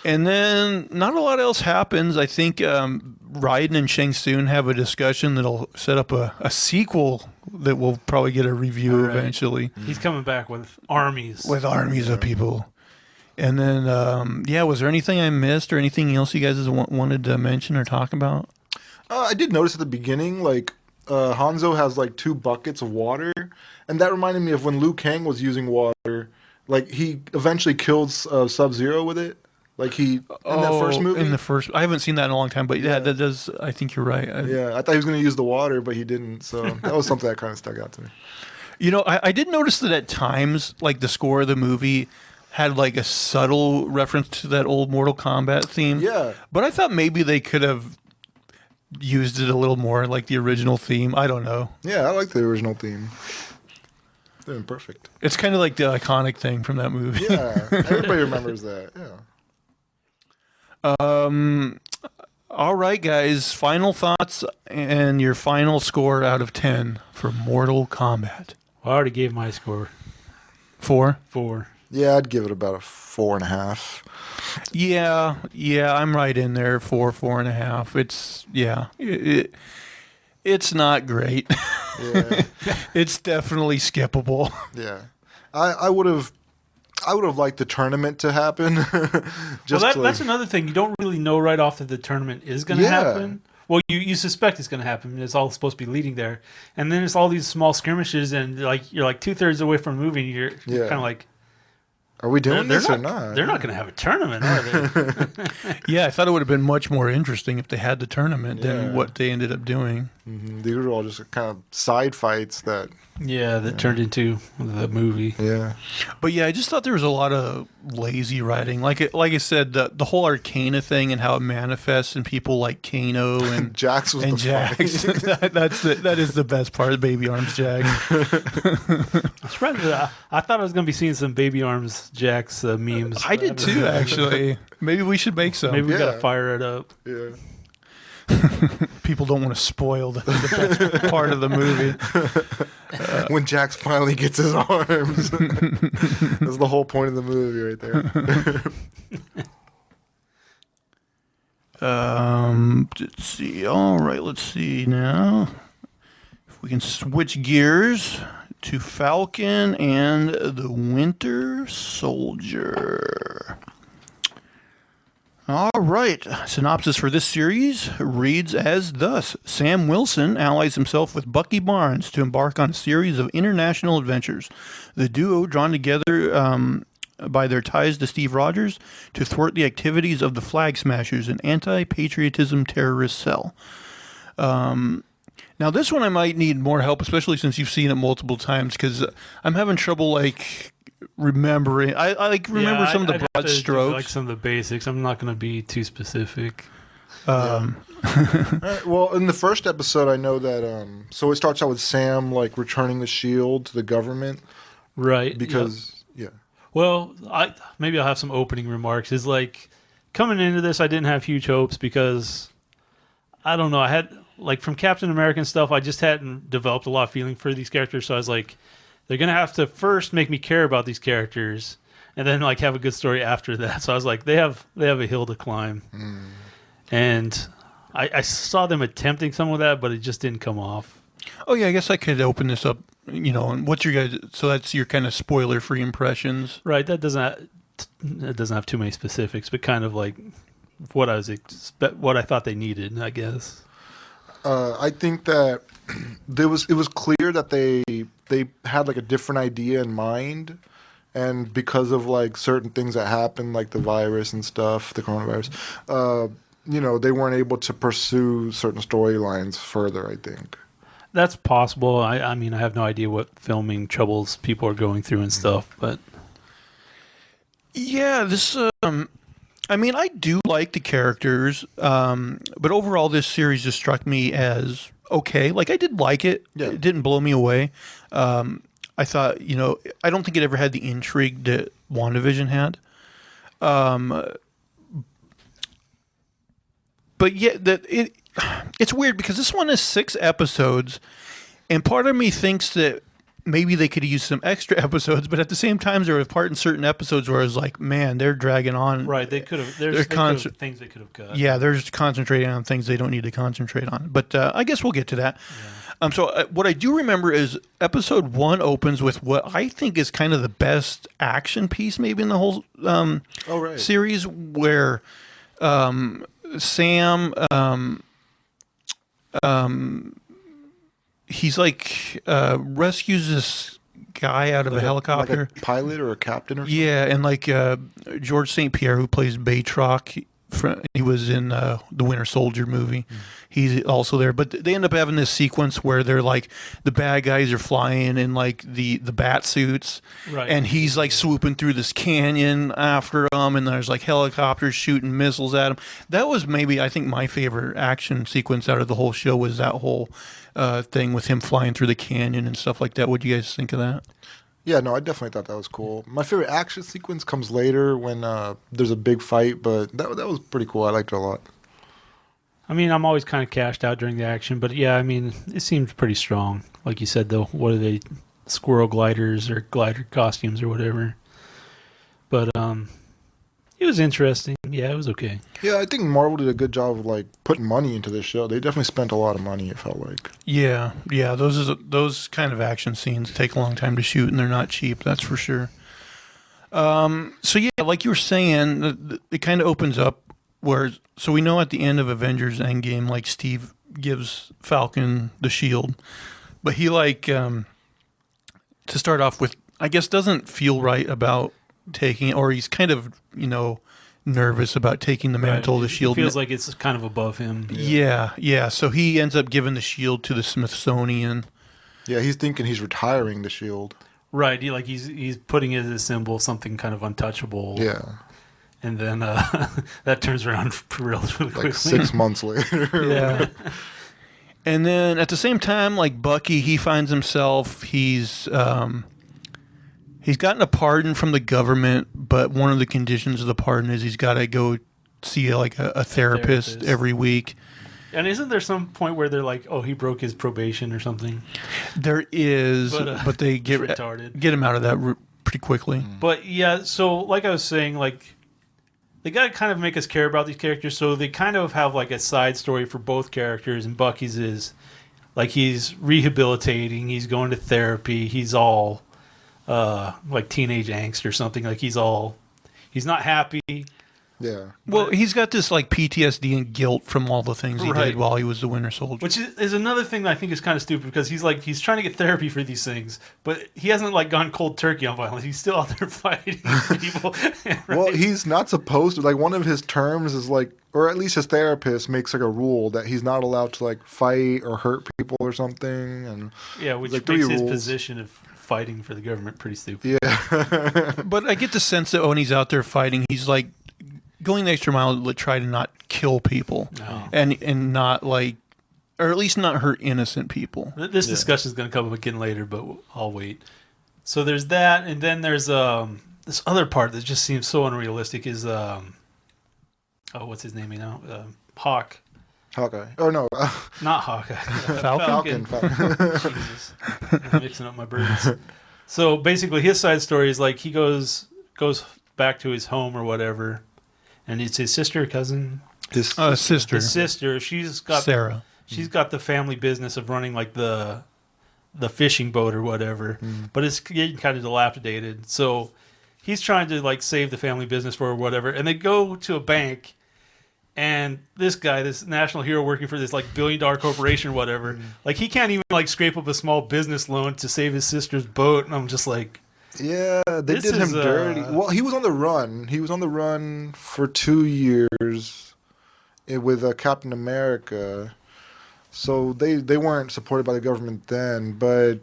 And then not a lot else happens. I think Raiden and Shang Tsung have a discussion that'll set up a sequel that we'll probably get a review Right. eventually He's coming back with armies. with armies of people. And then, was there anything I missed or anything else you guys wanted to mention or talk about? I did notice at the beginning, like, Hanzo has, like, 2 buckets of water. And that reminded me of when Liu Kang was using water. Like, he eventually killed Sub-Zero with it. Like, in that first movie. I haven't seen that in a long time, but yeah, that does. I think you're right. Yeah, I thought he was going to use the water, but he didn't. So that was something that kind of stuck out to me. You know, I did notice that at times, like the score of the movie had like a subtle reference to that old Mortal Kombat theme. Yeah. But I thought maybe they could have used it a little more like the original theme. I don't know. Yeah, I like the original theme. They're perfect. It's kind of like the iconic thing from that movie. Yeah, everybody remembers that. Yeah. All right, guys. Final thoughts and your final score out of 10 for Mortal Kombat. I already gave my score 4? 4. Yeah, I'd give it about a 4.5. Yeah, I'm right in there. 4.5. It's not great. Yeah, It's definitely skippable. yeah. I would have liked the tournament to happen. That's another thing. You don't really know right off that the tournament is going to happen. Well, you suspect it's going to happen. It's all supposed to be leading there. And then it's all these small skirmishes, and like you're like 2/3 away from moving. You're kind of like, Are we doing they're this not, or not? They're not going to have a tournament, are they? Yeah, I thought it would have been much more interesting if they had the tournament Yeah. than what they ended up doing. These are all just kind of side fights that. Yeah, that turned into the movie. Yeah. But yeah, I just thought there was a lot of lazy writing. Like I said, the whole Arcana thing and how it manifests in people like Kano and Jax was and the Jax. funniest. that is the best part. Baby Arms Jax. I thought I was going to be seeing some Baby Arms Jax memes. I did too, actually. Maybe we should make some. Maybe we got to Yeah. fire it up. Yeah. People don't want to spoil the best part of the movie. When Jax finally gets his arms. That's the whole point of the movie right there. Let's see. All right, let's see now. If we can switch gears to Falcon and the Winter Soldier. All right. Synopsis for this series reads as thus. Sam Wilson allies himself with Bucky Barnes to embark on a series of international adventures. The duo, drawn together by their ties to Steve Rogers, to thwart the activities of the Flag Smashers, an anti-patriotism terrorist cell. Now, this one I might need more help, especially since you've seen it multiple times, because I'm having trouble, like, remembering. I remember some of the broad strokes. Like some of the basics. I'm not going to be too specific. All right, well, in the first episode, I know that. So it starts out with Sam like returning the shield to the government, Right. because yeah. Well, maybe I'll have some opening remarks. Is like coming into this, I didn't have huge hopes because I don't know. I had like from Captain America and stuff. I just hadn't developed a lot of feeling for these characters, so I was like, they're gonna have to first make me care about these characters, and then like have a good story after that. So I was like, they have a hill to climb, and I saw them attempting some of that, but it just didn't come off. Oh, yeah, I guess I could open this up, and what's your guys... So that's your kind of spoiler-free impressions. Right. That doesn't have too many specifics, but kind of like what what I thought they needed, I guess. I think that it was clear that they had like a different idea in mind, and because of like certain things that happened, like the virus and stuff, the coronavirus, they weren't able to pursue certain storylines further, I think. That's possible. I mean, I have no idea what filming troubles people are going through and stuff, but Yeah, this... I mean, I do like the characters, but overall this series just struck me as okay. Like, I did like it. Yeah. It didn't blow me away. I thought, I don't think it ever had the intrigue that WandaVision had. But yeah, it's weird because this one is 6 episodes, and part of me thinks that maybe they could use some extra episodes, but at the same time, there was part in certain episodes where I was like, man, they're dragging on. right, they could have. There's things they could have cut. Yeah, they're just concentrating on things they don't need to concentrate on. But I guess we'll get to that. Yeah. So what I do remember is episode 1 opens with what I think is kind of the best action piece maybe in the whole series, where Sam... he's like rescues this guy out of a helicopter, like a pilot or a captain or something. Yeah, and like George St. Pierre, who plays Baytrock, he was in the Winter Soldier movie. He's also there, but they end up having this sequence where they're like the bad guys are flying in like the bat suits, right? And he's like swooping through this canyon after them, and there's like helicopters shooting missiles at him. That was maybe, I think, my favorite action sequence out of the whole show was that whole thing with him flying through the canyon and stuff like that. What do you guys think of that? Yeah, no, I definitely thought that was cool. My favorite action sequence comes later when there's a big fight, but that was pretty cool. I liked it a lot. I mean, I'm always kind of cashed out during the action, but yeah, I mean, it seemed pretty strong. Like you said, though, what are they, squirrel gliders or glider costumes or whatever? But it was interesting. Yeah, it was okay. Yeah, I think Marvel did a good job of like putting money into this show. They definitely spent a lot of money, it felt like. Yeah. Those kind of action scenes take a long time to shoot, and they're not cheap. That's for sure. So yeah, like you were saying, it kind of opens up where. So we know at the end of Avengers Endgame, like Steve gives Falcon the shield, but he like to start off with, I guess, doesn't feel right about taking it, or he's kind of nervous about taking the mantle, the shield. It feels like it's kind of above him. Yeah. So he ends up giving the shield to the Smithsonian. Yeah, he's thinking he's retiring the shield. Right. He's putting it as a symbol, something kind of untouchable. Yeah. And then that turns around relatively quickly. Like 6 months later. Yeah. And then at the same time, like Bucky, he finds himself, he's gotten a pardon from the government, but one of the conditions of the pardon is he's got to go see like a therapist every week. And isn't there some point where they're like, oh, he broke his probation or something? There is, but they get him out of that pretty quickly. But yeah, so like I was saying, like they got to kind of make us care about these characters, so they kind of have like a side story for both characters, and Bucky's is, Like he's rehabilitating, he's going to therapy, he's all like teenage angst or something. Like he's not happy. Yeah. Well, he's got this like PTSD and guilt from all the things he Right. did while he was the Winter Soldier. Which is another thing that I think is kind of stupid because he's trying to get therapy for these things, but he hasn't like gone cold turkey on violence. He's still out there fighting people. Right? Well, he's not supposed to. Like, one of his terms is like, or at least his therapist makes like a rule that he's not allowed to like fight or hurt people or something. And yeah, which like makes 3 his rules. position of fighting for the government pretty stupid. Yeah. But I get the sense that when he's out there fighting, he's like going the extra mile to try to not kill people, and not like, or at least not hurt innocent people. This discussion is going to come up again later, but I'll wait. So there's that, and then there's this other part that just seems so unrealistic. Is what's his name now? Hawk. Hawkeye. Oh no. Not Hawkeye. Falcon? Jesus. I'm mixing up my birds. So basically, his side story is like he goes back to his home or whatever, and it's his sister or cousin. His Sister. His sister. She's got Sarah. She's got the family business of running like the fishing boat or whatever, but it's getting kind of dilapidated. So he's trying to like save the family business for her or whatever, and they go to a bank. And this guy, this national hero working for this like billion-dollar corporation or whatever, like he can't even like scrape up a small business loan to save his sister's boat. And I'm just like, Yeah, they This did him is, dirty. Well, he was on the run. He was on the run for 2 years with Captain America. So they weren't supported by the government then. But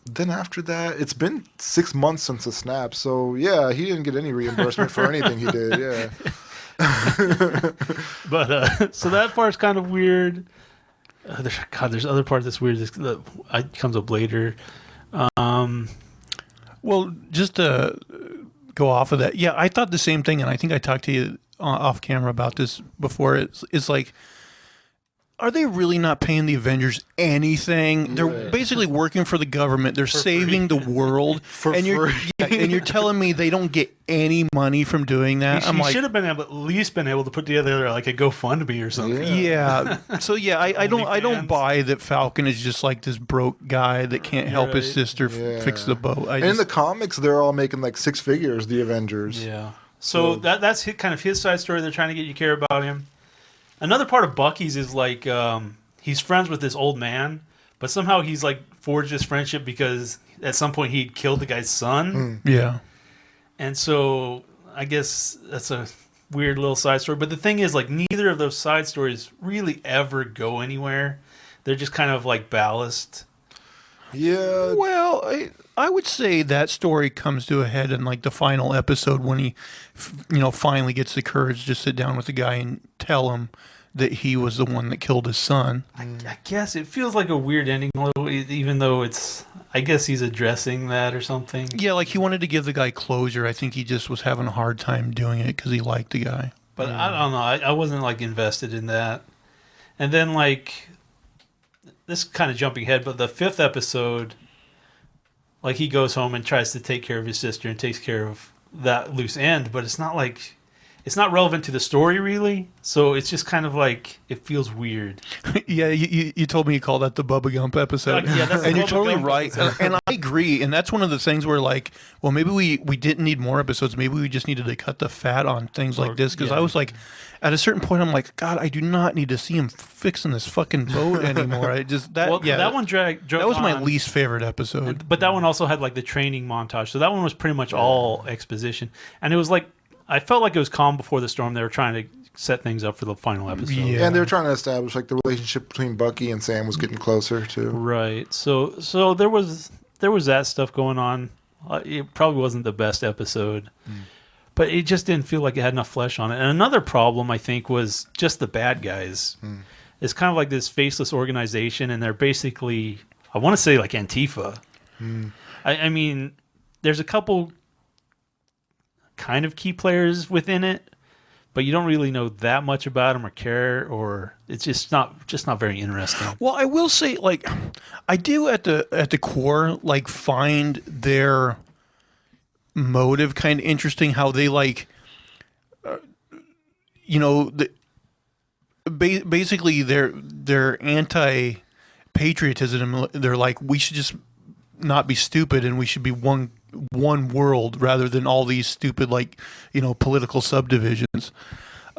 then after that, it's been 6 months since the snap. So yeah, he didn't get any reimbursement for anything he did. Yeah. but so that part's kind of weird. There's other part that's weird that comes up later. Well, just to go off of that, yeah, I thought the same thing, and I think I talked to you off camera about this before. It's like, are they really not paying the Avengers anything? They're basically working for the government. They're saving the world, and you're and you're telling me they don't get any money from doing that? He should have at least been able to put together like a GoFundMe or something. Yeah. So yeah, I don't buy that Falcon is just like this broke guy that can't help his sister fix the boat. And in the comics, they're all making like 6 figures. The Avengers. Yeah. So that's kind of his side story. They're trying to get you to care about him. Another part of Bucky's is like he's friends with this old man, but somehow he's like forged this friendship because at some point he killed the guy's son. Yeah. And so I guess that's a weird little side story. But the thing is, like, neither of those side stories really ever go anywhere. They're just kind of like ballast. Yeah. Well, I would say that story comes to a head in like the final episode when he, finally gets the courage to sit down with the guy and tell him that he was the one that killed his son. I guess it feels like a weird ending, even though I guess he's addressing that or something. Yeah, like he wanted to give the guy closure. I think he just was having a hard time doing it because he liked the guy. But I don't know. I wasn't like invested in that. And then like, this is kind of jumping ahead, but the 5th episode, like he goes home and tries to take care of his sister and takes care of that loose end, but it's not relevant to the story really. So it's just kind of like, it feels weird. Yeah, you told me you called that the Bubba Gump episode. Yeah, that's the and you're Bubba totally Gump right. And I agree. And that's one of the things where like, well, maybe we didn't need more episodes. Maybe we just needed to cut the fat on things like this. Because I was like, at a certain point, I'm like, God, I do not need to see him fixing this fucking boat anymore. That one dragged that was my on. least favorite episode. But that one also had like the training montage. So that one was pretty much all exposition. And it was like, I felt like it was calm before the storm. They were trying to set things up for the final episode. Yeah. And they were trying to establish like the relationship between Bucky and Sam was getting closer too. Right. So there was that stuff going on. It probably wasn't the best episode, but it just didn't feel like it had enough flesh on it. And another problem I think was just the bad guys. It's kind of like this faceless organization, and they're basically, I want to say like Antifa. I mean, there's a couple kind of key players within it, but you don't really know that much about them or care, or it's just not very interesting. Well, I will say, like, I do at the core like find their motive kind of interesting. How they like, basically they're patriotism. They're like, we should just not be stupid, and we should be one world rather than all these stupid, like, political subdivisions.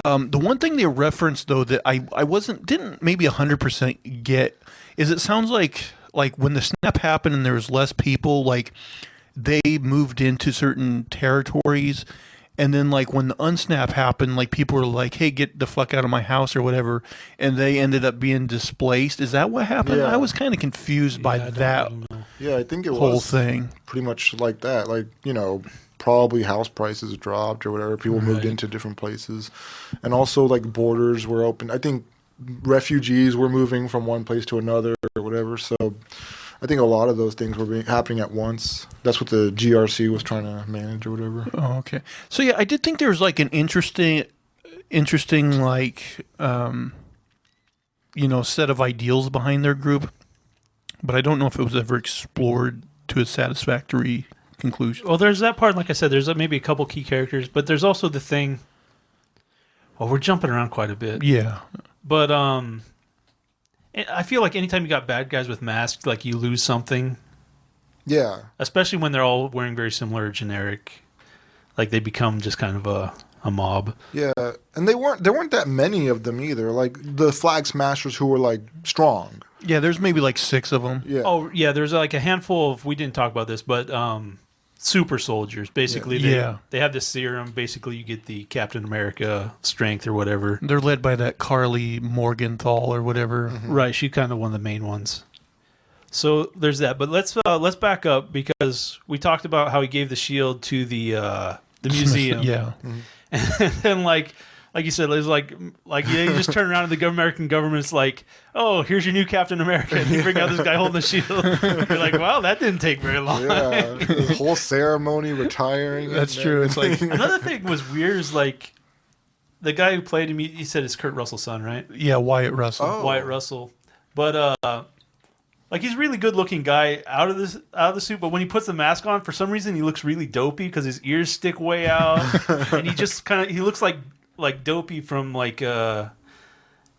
The one thing they referenced, though, that I didn't maybe 100% get is it sounds like when the snap happened and there was less people, like they moved into certain territories, and then like when the unsnap happened, like people were like, "Hey, get the fuck out of my house" or whatever, and they ended up being displaced. Is that what happened? Yeah. I was kind of confused by that Yeah, I think it whole was thing. pretty much like that. Like, probably house prices dropped or whatever. People moved into different places. And also, like, borders were open. I think refugees were moving from one place to another or whatever. So I think a lot of those things were happening at once. That's what the GRC was trying to manage or whatever. Oh, okay. So yeah, I did think there was like an interesting like set of ideals behind their group, but I don't know if it was ever explored to a satisfactory conclusion. Well, there's that part. Like I said, there's maybe a couple key characters, but there's also the thing. Well, we're jumping around quite a bit. Yeah. But I feel like anytime you got bad guys with masks, like you lose something. Yeah. Especially when they're all wearing very similar generic. Like they become just kind of a mob. Yeah, and there weren't that many of them either. Like the flag smashers who were like strong. Yeah, there's maybe like 6 of them. Yeah. Oh yeah, there's like a handful of, we didn't talk about this, but super soldiers. Basically, they have this serum. Basically, you get the Captain America strength or whatever. They're led by that Carly Morgenthau or whatever. Mm-hmm. Right, she's kind of one of the main ones. So there's that. But let's back up because we talked about how he gave the shield to the museum. Yeah. Mm-hmm. And then like you said, it was like you just turn around and the American government's like, oh, here's your new Captain America. And you bring out this guy holding the shield. You're like, wow, that didn't take very long. Yeah, the whole ceremony retiring. That's true. It's like Another thing was weird is like the guy who played him, he said it's Kurt Russell's son, right? yeah, Wyatt Russell. Oh. Wyatt Russell. But like he's a really good looking guy out of the suit, but when he puts the mask on, for some reason he looks really dopey because his ears stick way out, and he just he looks like Dopey from like Snow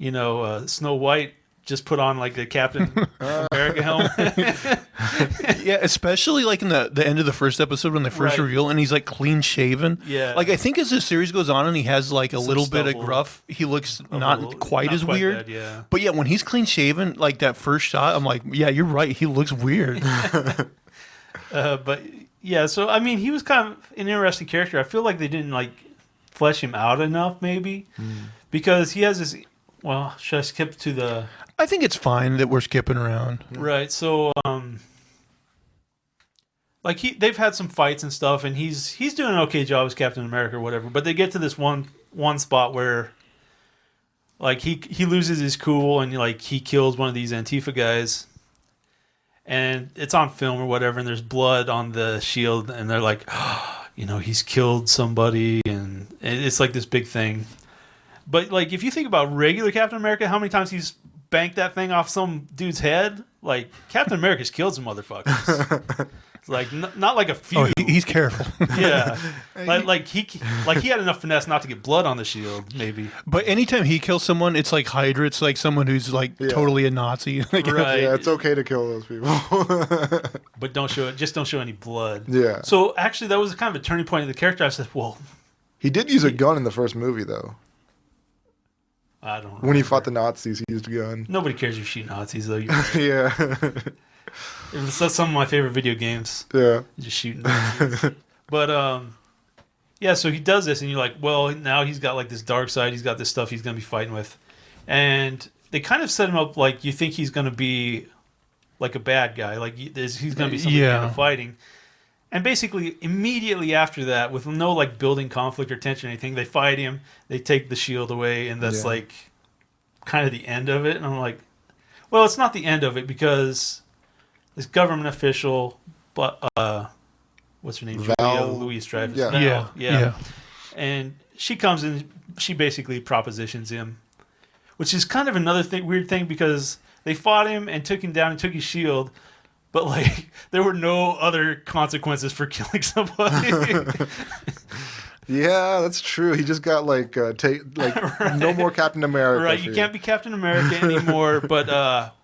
White just put on like the Captain America helmet. Yeah, especially like in the end of the first episode when they first reveal, and he's like clean shaven. Yeah. Like I think as the series goes on and he has like a Some little bit of stubble. gruff, he looks not quite as weird. Bad, yeah. But yeah, when he's clean shaven, like that first shot, I'm like, yeah, you're right. He looks weird. But yeah, so I mean, he was kind of an interesting character. I feel like they didn't like flesh him out enough, maybe, because he has this. Well, should I skip to the? I think it's fine that we're skipping around. Right. So, like they've had some fights and stuff, and he's doing an okay job as Captain America or whatever. But they get to this one spot where, like, he loses his cool and like he kills one of these Antifa guys, and it's on film or whatever, and there's blood on the shield, and they're like, he's killed somebody, and it's like this big thing. But like, if you think about regular Captain America, how many times he's banked that thing off some dude's head? Like Captain America's killed some motherfuckers. It's like not like a few. Oh, he's careful. Yeah, like he had enough finesse not to get blood on the shield, maybe. But anytime he kills someone, it's like Hydra. It's like someone who's like totally a Nazi. Like, Right. Yeah, it's okay to kill those people. But don't show any blood. Yeah. So actually, that was kind of a turning point of the character. I said, well, He did use a gun in the first movie, though. I don't know. When he fought the Nazis, he used a gun. Nobody cares if you shoot Nazis, though. You're right. Yeah. That's some of my favorite video games. Yeah. Just shooting Nazis. But, yeah, so he does this, and you're like, well, now he's got, like, this dark side. He's got this stuff he's going to be fighting with. And they kind of set him up like you think he's going to be, like, a bad guy. Like, he's going to be somebody kind of fighting. And basically, immediately after that, with no, like, building conflict or tension or anything, they fight him, they take the shield away, and that's, like, kind of the end of it. And I'm like, well, it's not the end of it, because this government official, but what's her name? Val. Louise Dreyfus. Yeah. Val, Yeah. And she comes in, she basically propositions him, which is kind of another weird thing, because they fought him and took him down and took his shield, but like there were no other consequences for killing somebody. Yeah, that's true. He just got like no more Captain America. Right, you can't be Captain America anymore, but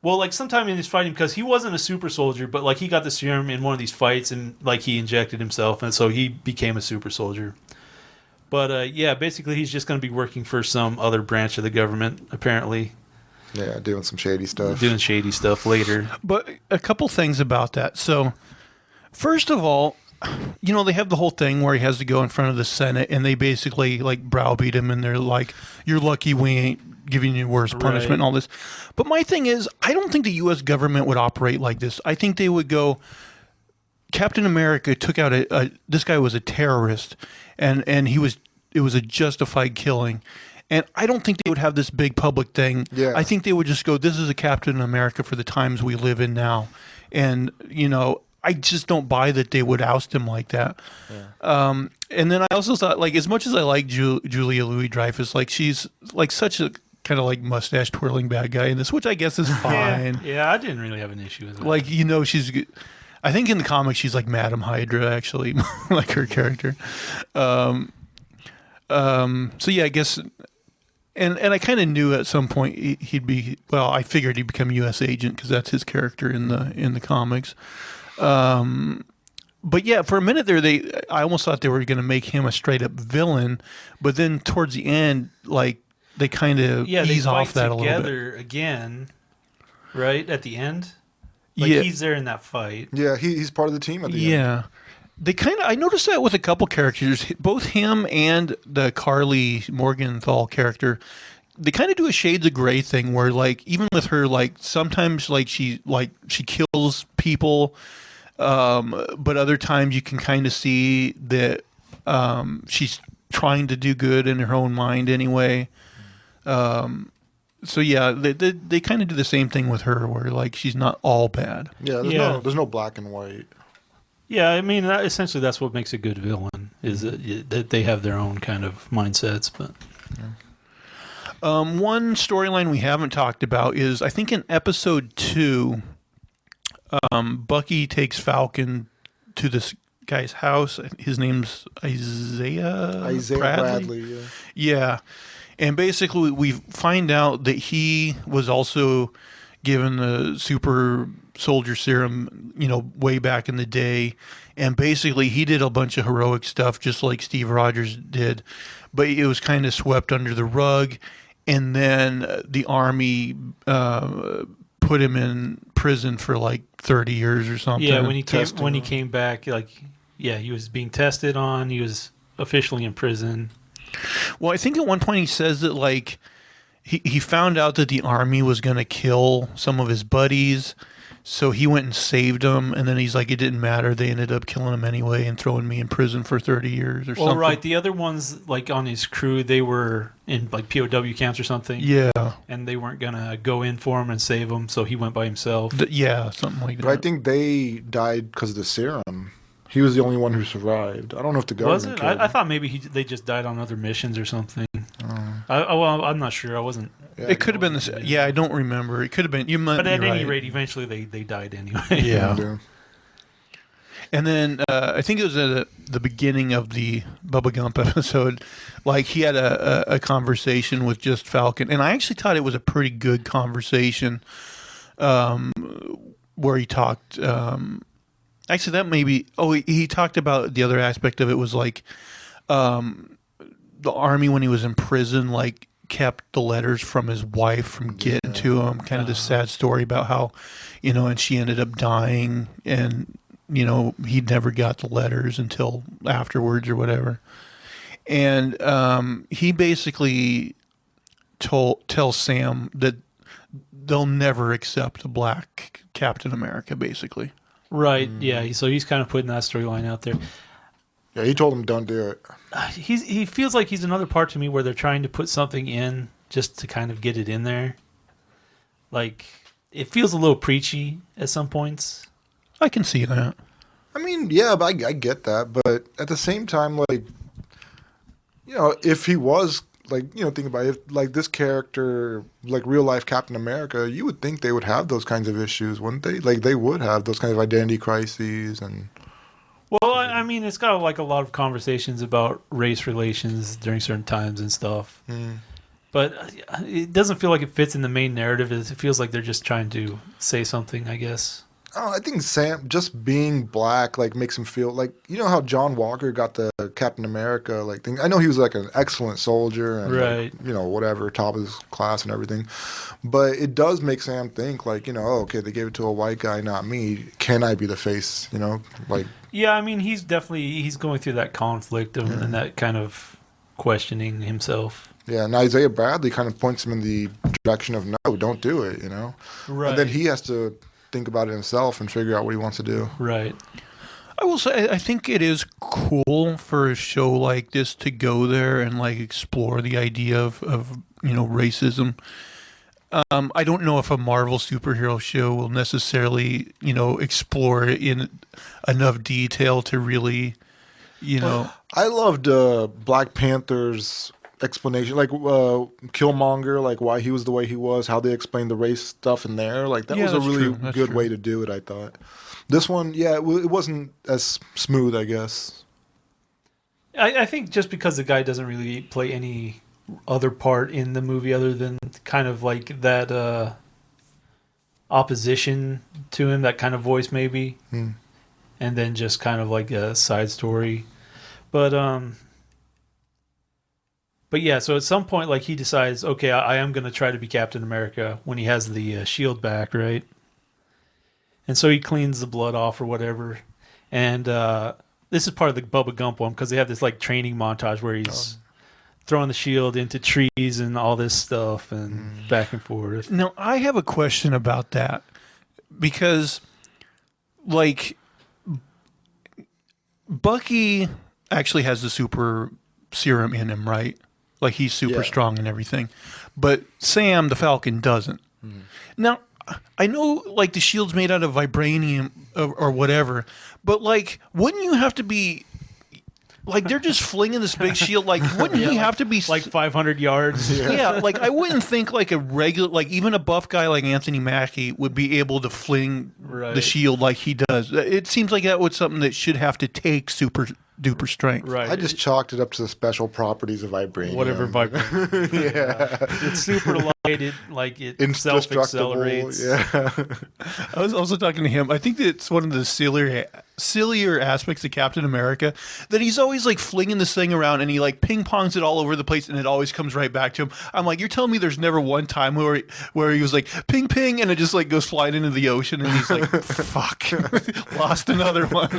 Well, like sometime in his fighting, because he wasn't a super soldier, but like he got the serum in one of these fights, and like he injected himself, and so he became a super soldier. But yeah, basically he's just going to be working for some other branch of the government, apparently, Yeah, doing some shady stuff. doing shady stuff later. But a couple things about that. So, first of all, you know, they have the whole thing where he has to go in front of the Senate and they basically like browbeat him and they're like, you're lucky we ain't giving you worse punishment and all this. But my thing is, I don't think the U.S. government would operate like this. I think they would go, Captain America took out this guy was a terrorist and it was a justified killing. And I don't think they would have this big public thing. Yeah. I think they would just go, this is a Captain America for the times we live in now. And, you know, I just don't buy that they would oust him like that. Yeah. And then I also thought, like, as much as I like Julia Louis-Dreyfus, like, she's, like, such a kind of, like, mustache-twirling bad guy in this, which I guess is fine. Yeah, I didn't really have an issue with that. Like, you know, I think in the comics she's like Madam Hydra, actually, like her character. So, yeah, I guess... And I kind of knew at some point he'd be, well, I figured he'd become U.S. agent because that's his character in the comics. But yeah, for a minute there, I almost thought they were going to make him a straight up villain, but then towards the end, like they kind of ease off that a little bit. Together again, right at the end. Like he's there in that fight. Yeah, he's part of the team at the end. Yeah. They I noticed that with a couple characters, both him and the Carly Morgenthau character, they kind of do a Shades of Grey thing where, like, even with her, like, sometimes, like, she kills people, but other times you can kind of see that she's trying to do good in her own mind anyway. So yeah, they kind of do the same thing with her, where like she's not all bad. Yeah, there's no black and white. Yeah, I mean, essentially that's what makes a good villain, is that they have their own kind of mindsets. But one storyline we haven't talked about is, I think in episode 2, Bucky takes Falcon to this guy's house. His name's Isaiah Bradley. Yeah. And basically we find out that he was also given the super soldier serum, you know, way back in the day. And basically he did a bunch of heroic stuff just like Steve Rogers did, but it was kind of swept under the rug. And then the Army put him in prison for like 30 years or something. Yeah, when he came back, like, yeah, he was being tested on. He was officially in prison. Well, I think at one point he says that, like, he found out that the Army was going to kill some of his buddies, so he went and saved them, and then he's like, it didn't matter. They ended up killing him anyway and throwing me in prison for 30 years or something. Well, right. The other ones, like, on his crew, they were in, like, POW camps or something. Yeah. And they weren't going to go in for him and save him, so he went by himself. Yeah, something like that. But I think they died because of the serum. He was the only one who survived. I don't know if the government Was it? killed him. I thought maybe they just died on other missions or something. Well, I'm not sure. I wasn't. Yeah, it could have been this. Yeah, I don't remember. It could have been. You might. But at any right. rate, eventually they died anyway. Yeah. And then I think it was at the beginning of the Bubba Gump episode, like he had a conversation with just Falcon, and I actually thought it was a pretty good conversation, where he talked. Actually, that maybe. Oh, he talked about the other aspect of it was like, the Army when he was in prison, like, kept the letters from his wife from getting to him. Kind of this sad story about how, you know, and she ended up dying, and you know he never got the letters until afterwards or whatever. And he basically tells Sam that they'll never accept a black Captain America, basically. Right. Yeah. So he's kind of putting that storyline out there. Yeah, he told him don't do it. He feels like he's another part to me where they're trying to put something in just to kind of get it in there. Like, it feels a little preachy at some points. I can see that. I mean, yeah, but I get that. But at the same time, like, you know, if he was, like, you know, think about it, if, like, this character, like, real life Captain America, you would think they would have those kinds of issues, wouldn't they? Like, they would have those kinds of identity crises and... Well, I mean, it's got like a lot of conversations about race relations during certain times and stuff. But it doesn't feel like it fits in the main narrative. It feels like they're just trying to say something, I guess. Oh, I think Sam just being black like makes him feel like how John Walker got the Captain America like thing. I know he was like an excellent soldier and Right. whatever, top of his class and everything, but it does make Sam think like oh, okay, they gave it to a white guy, not me. Can I be the face? Like Yeah, I mean, he's going through that conflict and that kind of questioning himself. yeah. And Isaiah Bradley kind of points him in the direction of no, don't do it. Right. And then he has to think about it himself and figure out what he wants to do. Right. I will say, I think it is cool for a show like this to go there and like explore the idea of racism. I don't know if a Marvel superhero show will necessarily, explore it in enough detail to really, I loved Black Panther's explanation, like Killmonger, like why he was the way he was, how they explained the race stuff in there. Like that was a really good way to do it, I thought. This one, it wasn't as smooth, I guess. I think just because the guy doesn't really play any other part in the movie other than kind of like that opposition to him, that kind of voice maybe, and then just kind of like a side story. But yeah, so at some point, like he decides, okay, I am going to try to be Captain America when he has the shield back, right? And so he cleans the blood off or whatever. And this is part of the Bubba Gump one because they have this like training montage where he's throwing the shield into trees and all this stuff and back and forth. Now, I have a question about that because, like, Bucky actually has the super serum in him, right? Like, he's super strong and everything. But Sam, the Falcon, doesn't. Now, I know, like, the shield's made out of vibranium or whatever, but, like, wouldn't you have to be... Like, they're just flinging this big shield. Like, wouldn't he have to be... Like 500 yards? Yeah, like, I wouldn't think, like, a regular... Like, even a buff guy like Anthony Mackie would be able to fling the shield like he does. It seems like that was something that should have to take super-duper strength. Right. I just chalked it up to the special proproperties of vibranium. Whatever vibranium. It's super light. It self-accelerates. Yeah. I was also talking to him. I think that it's one of the sillier aspects of Captain America that he's always like flinging this thing around and he like ping pongs it all over the place and it always comes right back to him. I'm like, you're telling me there's never one time where he was like ping ping and it just like goes flying into the ocean and he's like, fuck, lost another one.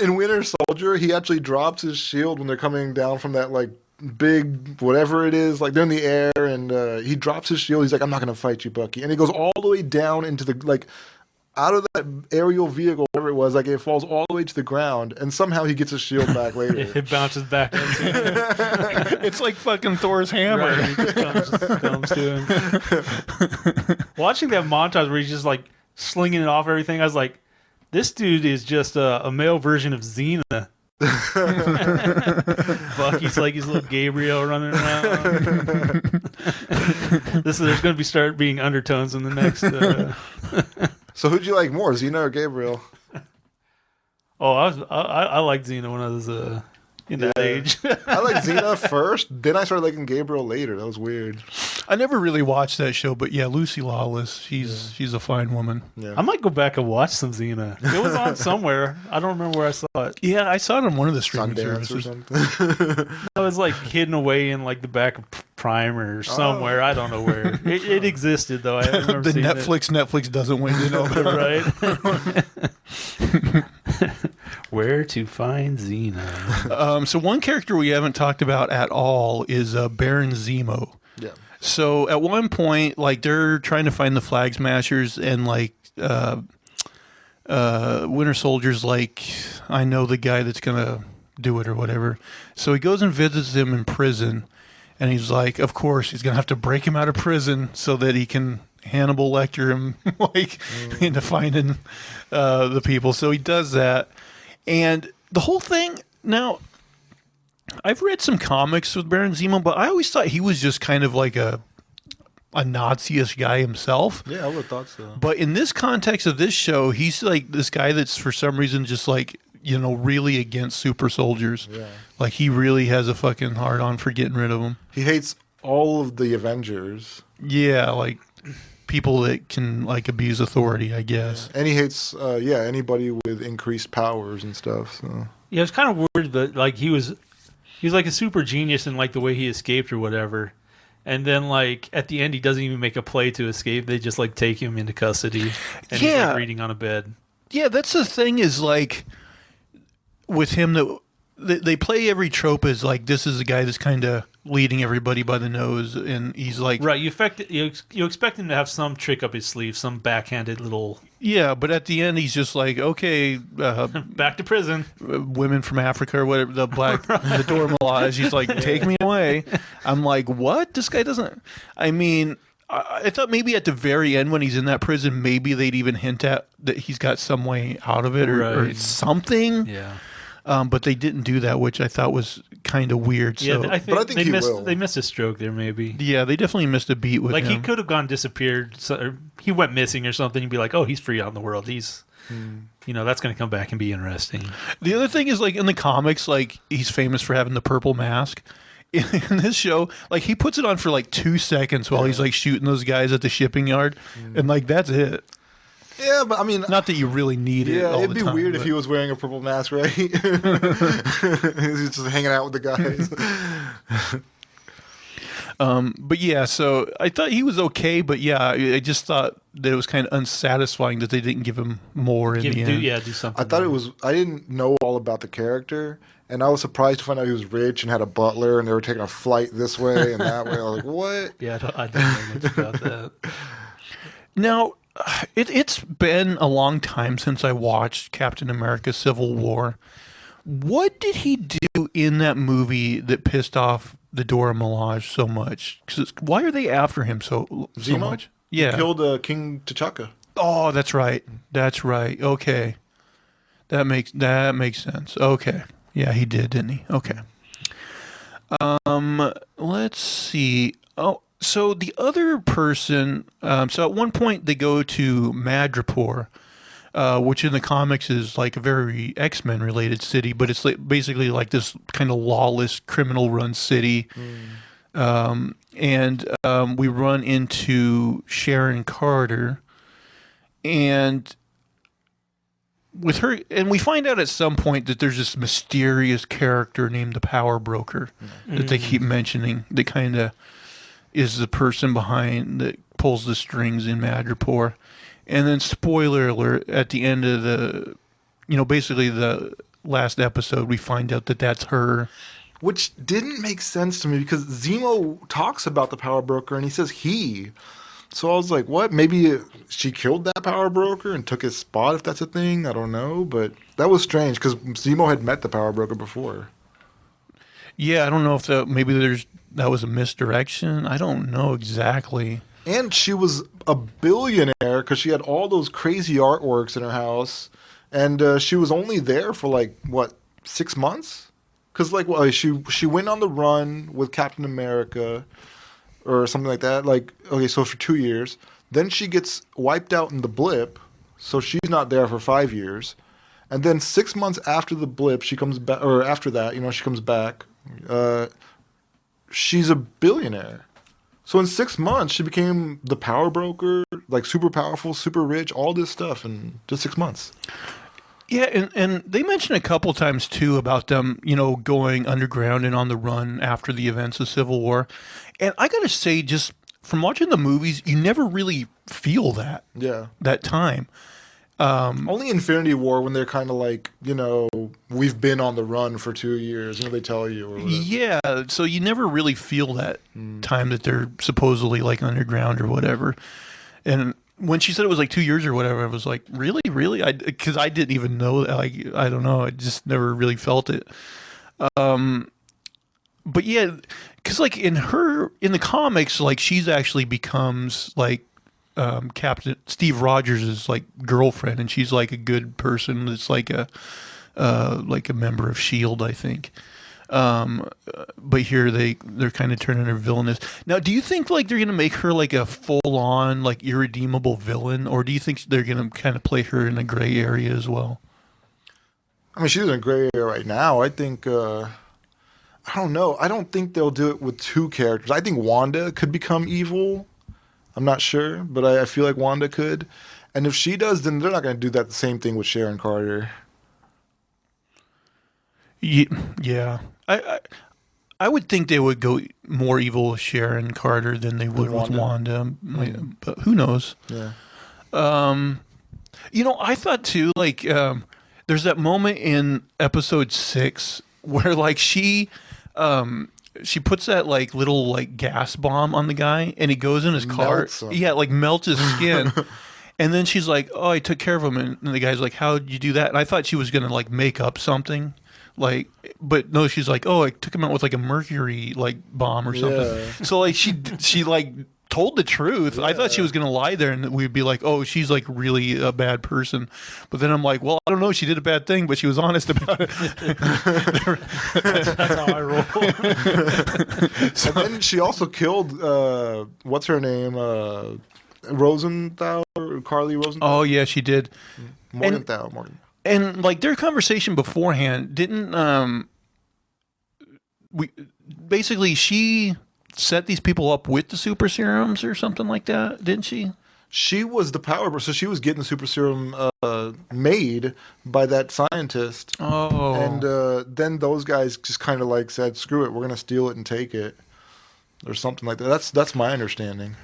In Winter Soldier, he actually drops his shield when they're coming down from that like big whatever it is, like they're in the air and he drops his shield. He's like, I'm not gonna fight you, Bucky, and he goes all the way down into the like out of that aerial vehicle, whatever it was, like it falls all the way to the ground and somehow he gets his shield back later. It bounces back. It's like fucking Thor's hammer. Right, it just comes to him. Watching that montage where he's just like slinging it off everything, I was like, this dude is just a male version of Xena. Bucky's like his little Gabriel running around. There's going to start being undertones in the next. So who'd you like more, Xena or Gabriel? I liked Xena when I was in that age. I liked Xena first, then I started liking Gabriel later. That was weird. I never really watched that show, but yeah, Lucy Lawless, she's a fine woman. Yeah. I might go back and watch some Xena. It was on somewhere. I don't remember where I saw it. Yeah, I saw it on one of the streaming Sundance services. or something. It was like hidden away in like the back of Prime or somewhere. I don't know where. It existed though. I remember The seeing Netflix doesn't win, right? Where to find Xena? So one character we haven't talked about at all is Baron Zemo. Yeah. So at one point, like they're trying to find the Flag Smashers, and like Winter Soldier's like, I know the guy that's gonna do it or whatever. So he goes and visits him in prison, and he's like, of course he's gonna have to break him out of prison so that he can Hannibal Lecter him like into finding the people. So he does that, and the whole thing now. I've read some comics with Baron Zemo, but I always thought he was just kind of like a Nazi-ish guy himself. Yeah, I would have thought so. But in this context of this show, he's like this guy that's for some reason just like, really against super soldiers. Yeah. Like he really has a fucking hard on for getting rid of them. He hates all of the Avengers. Yeah, like people that can like abuse authority, I guess. And he hates, anybody with increased powers and stuff. So. Yeah, it's kind of weird that like he was like a super genius in like the way he escaped or whatever. And then, like, at the end, he doesn't even make a play to escape. They just, like, take him into custody. And he's, like, reading on a bed. Yeah, that's the thing is, like, with him, that they play every trope as, like, this is a guy that's kind of leading everybody by the nose. And he's, like... Right, you expect him to have some trick up his sleeve, some backhanded little... Yeah, but at the end, he's just like, okay... back to prison. Women from Africa or whatever, the Dora Milaje. He's like, take me away. I'm like, what? This guy doesn't... I mean, I thought maybe at the very end when he's in that prison, maybe they'd even hint at that he's got some way out of it or something. Yeah. But they didn't do that, which I thought was kind of weird. So. Yeah, I think they missed a stroke there, maybe. Yeah, they definitely missed a beat with him. Like, he could have disappeared, or he went missing or something. You'd be like, oh, he's free out in the world. He's, that's going to come back and be interesting. The other thing is, like, in the comics, like, he's famous for having the purple mask. In this show, like, he puts it on for, like, 2 seconds while he's, like, shooting those guys at the shipping yard. And, like, that's it. Yeah, but I mean... Not that you really need it all the time. Yeah, it'd be weird if he was wearing a purple mask, right? He's just hanging out with the guys. But yeah, so I thought he was okay, but yeah, I just thought that it was kind of unsatisfying that they didn't give him more in the end. Yeah, do something. I thought it was... I didn't know all about the character, and I was surprised to find out he was rich and had a butler, and they were taking a flight this way and that way. I was like, what? Yeah, I don't know much about that. Now... It's been a long time since I watched Captain America Civil War. What did he do in that movie that pissed off the Dora Milaje so much? 'Cause why are they after him so much? Yeah. He killed King T'Chaka. Oh, that's right. That's right. Okay. That makes sense. Okay. Yeah, he did, didn't he? Okay. Let's see. Oh, so the other person, so at one point they go to Madripoor, which in the comics is like a very X-Men related city, but it's like basically like this kind of lawless criminal run city. And we run into Sharon Carter, and with her, and we find out at some point that there's this mysterious character named the Power Broker that they keep mentioning that kind of is the person behind that pulls the strings in Madripoor. And then, spoiler alert, at the end of the, basically the last episode, we find out that that's her. Which didn't make sense to me because Zemo talks about the Power Broker and he says he. So I was like, what? Maybe she killed that Power Broker and took his spot, if that's a thing. I don't know. But that was strange because Zemo had met the Power Broker before. Yeah, I don't know if that was a misdirection. I don't know exactly. And she was a billionaire because she had all those crazy artworks in her house. And she was only there for 6 months? Because she went on the run with Captain America or something like that. So for 2 years. Then she gets wiped out in the blip. So she's not there for 5 years. And then 6 months after the blip, she comes back, or after that, she comes back. She's a billionaire. So in 6 months, she became the Power Broker, super powerful, super rich, all this stuff in just 6 months. Yeah, and they mentioned a couple times, too, about them, going underground and on the run after the events of Civil War. And I got to say, just from watching the movies, you never really feel that. Yeah. That time. Only Infinity War when they're kind of we've been on the run for 2 years. They tell you. Or whatever. Yeah, so you never really feel that time that they're supposedly underground or whatever. And when she said it was 2 years or whatever, I was like, really? Because I didn't even know that. I don't know. I just never really felt it. But yeah, because in the comics, she's actually becomes Captain Steve Rogers' girlfriend, and she's a good person. It's like a member of S.H.I.E.L.D., I think. But here they're kind of turning her villainous. Now, do you think they're gonna make her a full on irredeemable villain, or do you think they're gonna kind of play her in a gray area as well? I mean, she's in a gray area right now. I think. I don't know. I don't think they'll do it with two characters. I think Wanda could become evil. I'm not sure, but I feel like Wanda could. And if she does, then they're not going to do that the same thing with Sharon Carter. Yeah. I would think they would go more evil with Sharon Carter than they would with Wanda. But who knows? Yeah. I thought too, like, there's that moment in episode 6 where like she puts that like little like gas bomb on the guy and he goes in his car. Melts him. Yeah, like melts his skin. And then she's like, "Oh, I took care of him." And the guy's like, "How'd you do that?" And I thought she was gonna like make up something, like, but no, she's like, "Oh, I took him out with like a mercury like bomb or something." Yeah. So like she like told the truth. I thought she was gonna lie there, and we'd be like, "Oh, she's like really a bad person." But then I'm like, "Well, I don't know. She did a bad thing, but she was honest about it." That's how I roll. And then she also killed what's her name? Rosenthal, or Carly Rosenthal. Oh yeah, she did. Morgenthau. And like their conversation beforehand didn't we basically she set these people up with the super serums or something like that, didn't she? She was the power, so she was getting the super serum made by that scientist. Oh. And then those guys just kind of like said, "Screw it, we're gonna steal it and take it," or something like that. That's my understanding.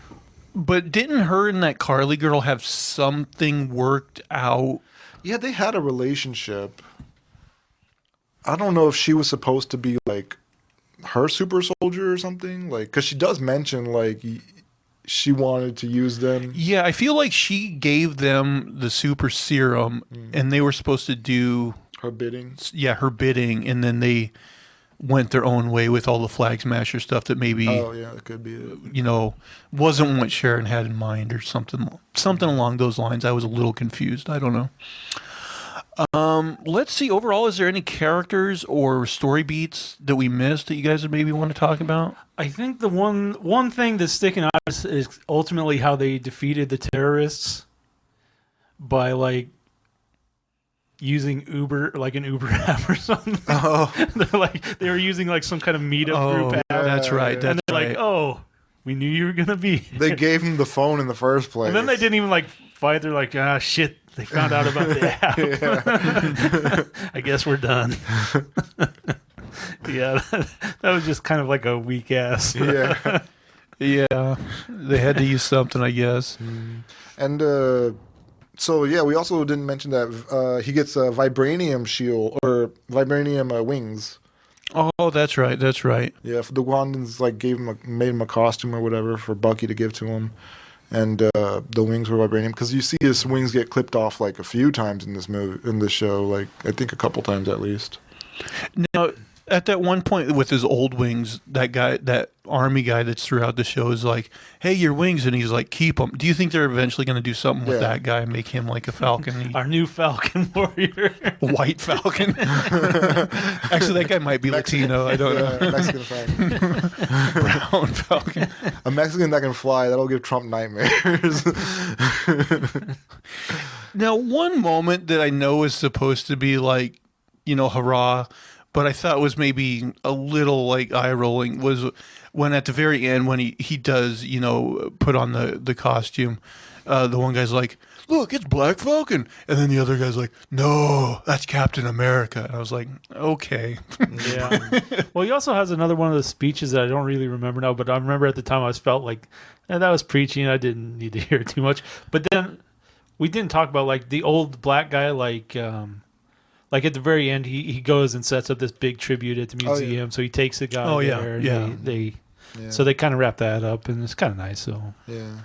But didn't her and that Carly girl have something worked out? Yeah, they had a relationship. I don't know if she was supposed to be like her super soldier or something, like, because she does mention like she wanted to use them. Yeah, I feel like she gave them the super serum and they were supposed to do Her bidding. Yeah, her bidding, and then they went their own way with all the Flag Smasher stuff that maybe That could be it. Wasn't what Sharon had in mind or something along those lines. I was a little confused. I don't know. Let's see. Overall, is there any characters or story beats that we missed that you guys maybe want to talk about? I think the one thing that's sticking out is ultimately how they defeated the terrorists by like using Uber, like an Uber app or something. Oh. They were using like some kind of meetup group app. That's right. And they're like, "Oh, we knew you were gonna be." They gave him the phone in the first place. And then they didn't even like fight. They're like, "Ah, shit." They found out about the app. I guess we're done. Yeah, that was just kind of like a weak ass. Yeah. Yeah, they had to use something, I guess. And so yeah, we also didn't mention that he gets a vibranium shield or vibranium wings. Oh, that's right. That's right. Yeah, the Wandans like made him a costume or whatever for Bucky to give to him. And the wings were vibranium because you see his wings get clipped off like a few times in this show, like I think a couple times at least. Now, at that one point with his old wings, that army guy that's throughout the show is like, "Hey, your wings," and he's like, "Keep them." Do you think they're eventually going to do something with that guy and make him like a Falcon? Our new Falcon warrior, White Falcon. Actually, that guy might be Latino. I don't know. Mexican Falcon. Brown Falcon. A Mexican that can fly. That'll give Trump nightmares. Now, one moment that I know is supposed to be like, hurrah, but I thought was maybe a little like eye rolling was when at the very end when he does put on the costume, the one guy's like, "Look, it's Black Falcon," and then the other guy's like, "No, that's Captain America." And I was like, okay. Yeah. Well, he also has another one of the speeches that I don't really remember now, but I remember at the time I felt like that was preachy and I didn't need to hear it too much. But then we didn't talk about like the old black guy, like at the very end, he goes and sets up this big tribute at the museum. Oh, yeah. So he takes the guy there. And So they kind of wrap that up, and it's kind of nice. So Yeah.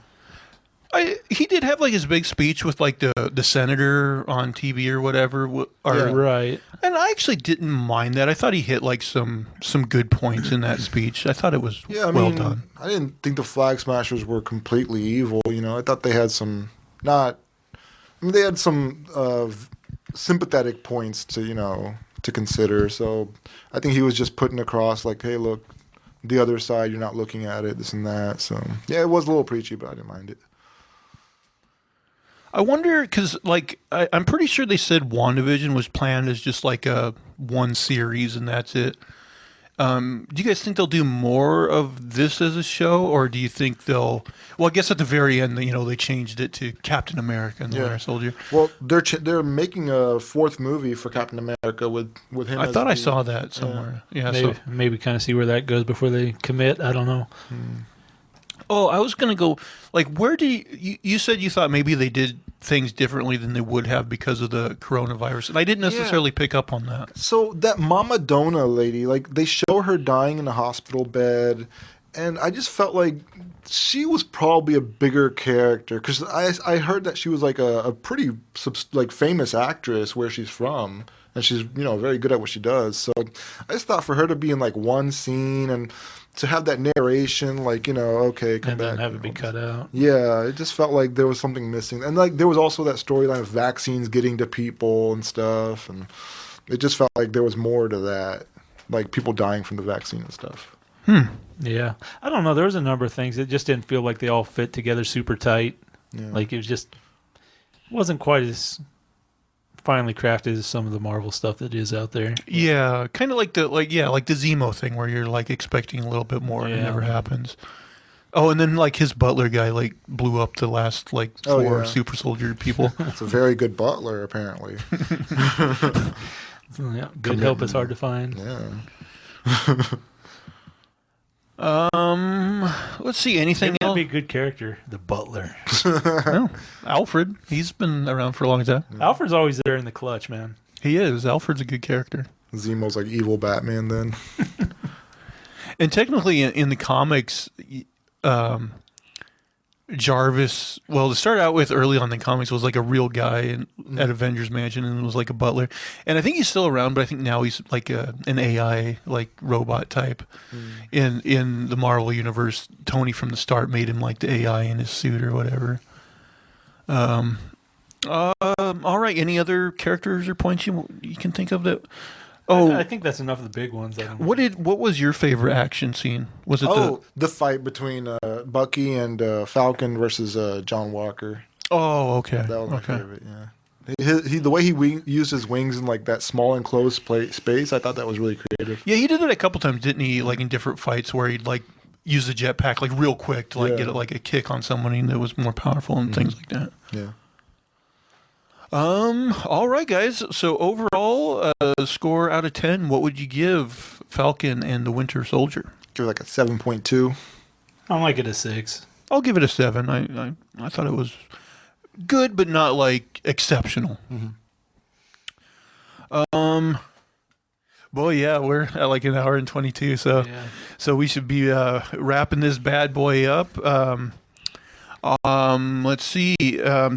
He did have like his big speech with like the senator on TV or whatever. Right. And I actually didn't mind that. I thought he hit like some good points in that speech. I thought it was well done. I didn't think the Flag Smashers were completely evil. I thought they had some they had some sympathetic points to consider. So I think he was just putting across like, hey, look, the other side, you're not looking at it, this and that. So yeah, it was a little preachy, but I didn't mind it. I wonder because like I'm pretty sure they said WandaVision was planned as just like a one series and that's it. Do you guys think they'll do more of this as a show, or do you think they'll? Well, I guess at the very end, they changed it to Captain America and the Winter Soldier. Well, they're making a fourth movie for Captain America with him. I thought I saw that somewhere. Yeah, maybe kind of see where that goes before they commit. I don't know. Oh, I was gonna go. Like, where do you said you thought maybe they did things differently than they would have because of the coronavirus, and I didn't necessarily pick up on that. So that Mama Donna lady, like they show her dying in a hospital bed, and I just felt like she was probably a bigger character because I heard that she was like a pretty like famous actress where she's from, and she's very good at what she does. So I just thought for her to be in like one scene and to have that narration, like, okay, come and back. And then have it be cut out. Yeah, it just felt like there was something missing. And, like, there was also that storyline of vaccines getting to people and stuff. And it just felt like there was more to that, like people dying from the vaccine and stuff. Yeah. I don't know. There was a number of things. It just didn't feel like they all fit together super tight. Yeah. Like, it wasn't quite as finely crafted as some of the Marvel stuff that is out there. Yeah, kind of like the Zemo thing where you're like expecting a little bit more and it never happens. Oh, and then like his butler guy like blew up the last like four super soldier people. It's a very good butler apparently. Good help is hard to find. Yeah. Let's see, anything Maybe that'd else? be a good character, the butler. No, Alfred. He's been around for a long time. Alfred's always there in the clutch, man. He is. Alfred's a good character. Zemo's like evil Batman then. And technically, in the comics, Jarvis, well, to start out with early on in the comics, was like a real guy at Avengers Mansion and was like a butler. And I think he's still around, but I think now he's like an AI, like robot type. In the Marvel universe, Tony from the start made him like the AI in his suit or whatever. All right. Any other characters or points you can think of that? Oh, I think that's enough of the big ones. What was your favorite action scene? Was it the fight between Bucky and Falcon versus John Walker. Oh, okay. That was my favorite. Yeah, the way he used his wings in like that small enclosed space, I thought that was really creative. Yeah, he did that a couple times, didn't he? Like in different fights where he'd like use the jetpack like real quick to like get like a kick on somebody that was more powerful and things like that. Yeah. All right, guys. So overall, score out of 10, what would you give Falcon and the Winter Soldier? Give it like a 7.2. I'll make it a 6. I'll give it a 7. I thought it was good, but not like exceptional. Well, yeah, we're at like an hour and 22, so we should be wrapping this bad boy up. Let's see.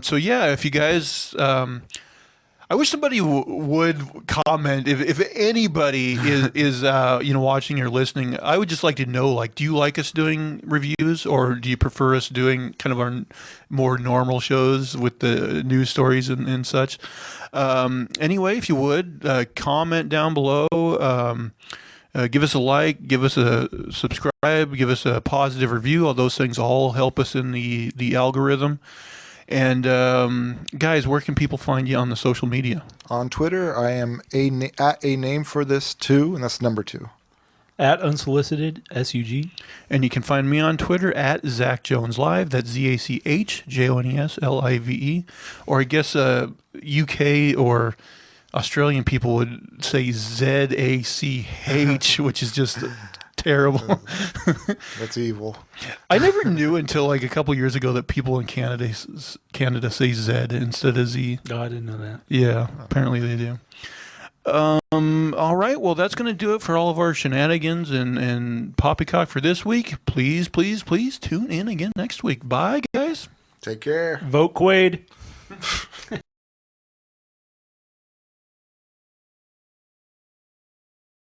So yeah, if you guys, I wish somebody would comment if anybody is watching or listening. I would just like to know, like, do you like us doing reviews, or do you prefer us doing kind of our more normal shows with the news stories and such? Anyway, if you would comment down below. Give us a like, give us a subscribe, give us a positive review. All those things all help us in the algorithm. And guys, where can people find you on the social media? On Twitter, I am at a name for this too, and that's number 2. At unsolicited SUG. And you can find me on Twitter at Zach Jones Live. That's ZachJonesLive. Or I guess UK or Australian people would say ZACH, which is just terrible. That's evil. I never knew until like a couple years ago that people in Canada say Z instead of Z. Oh, I didn't know that. Yeah, apparently they do. All right, well, that's going to do it for all of our shenanigans and poppycock for this week. Please, please, please tune in again next week. Bye, guys. Take care. Vote Quaid.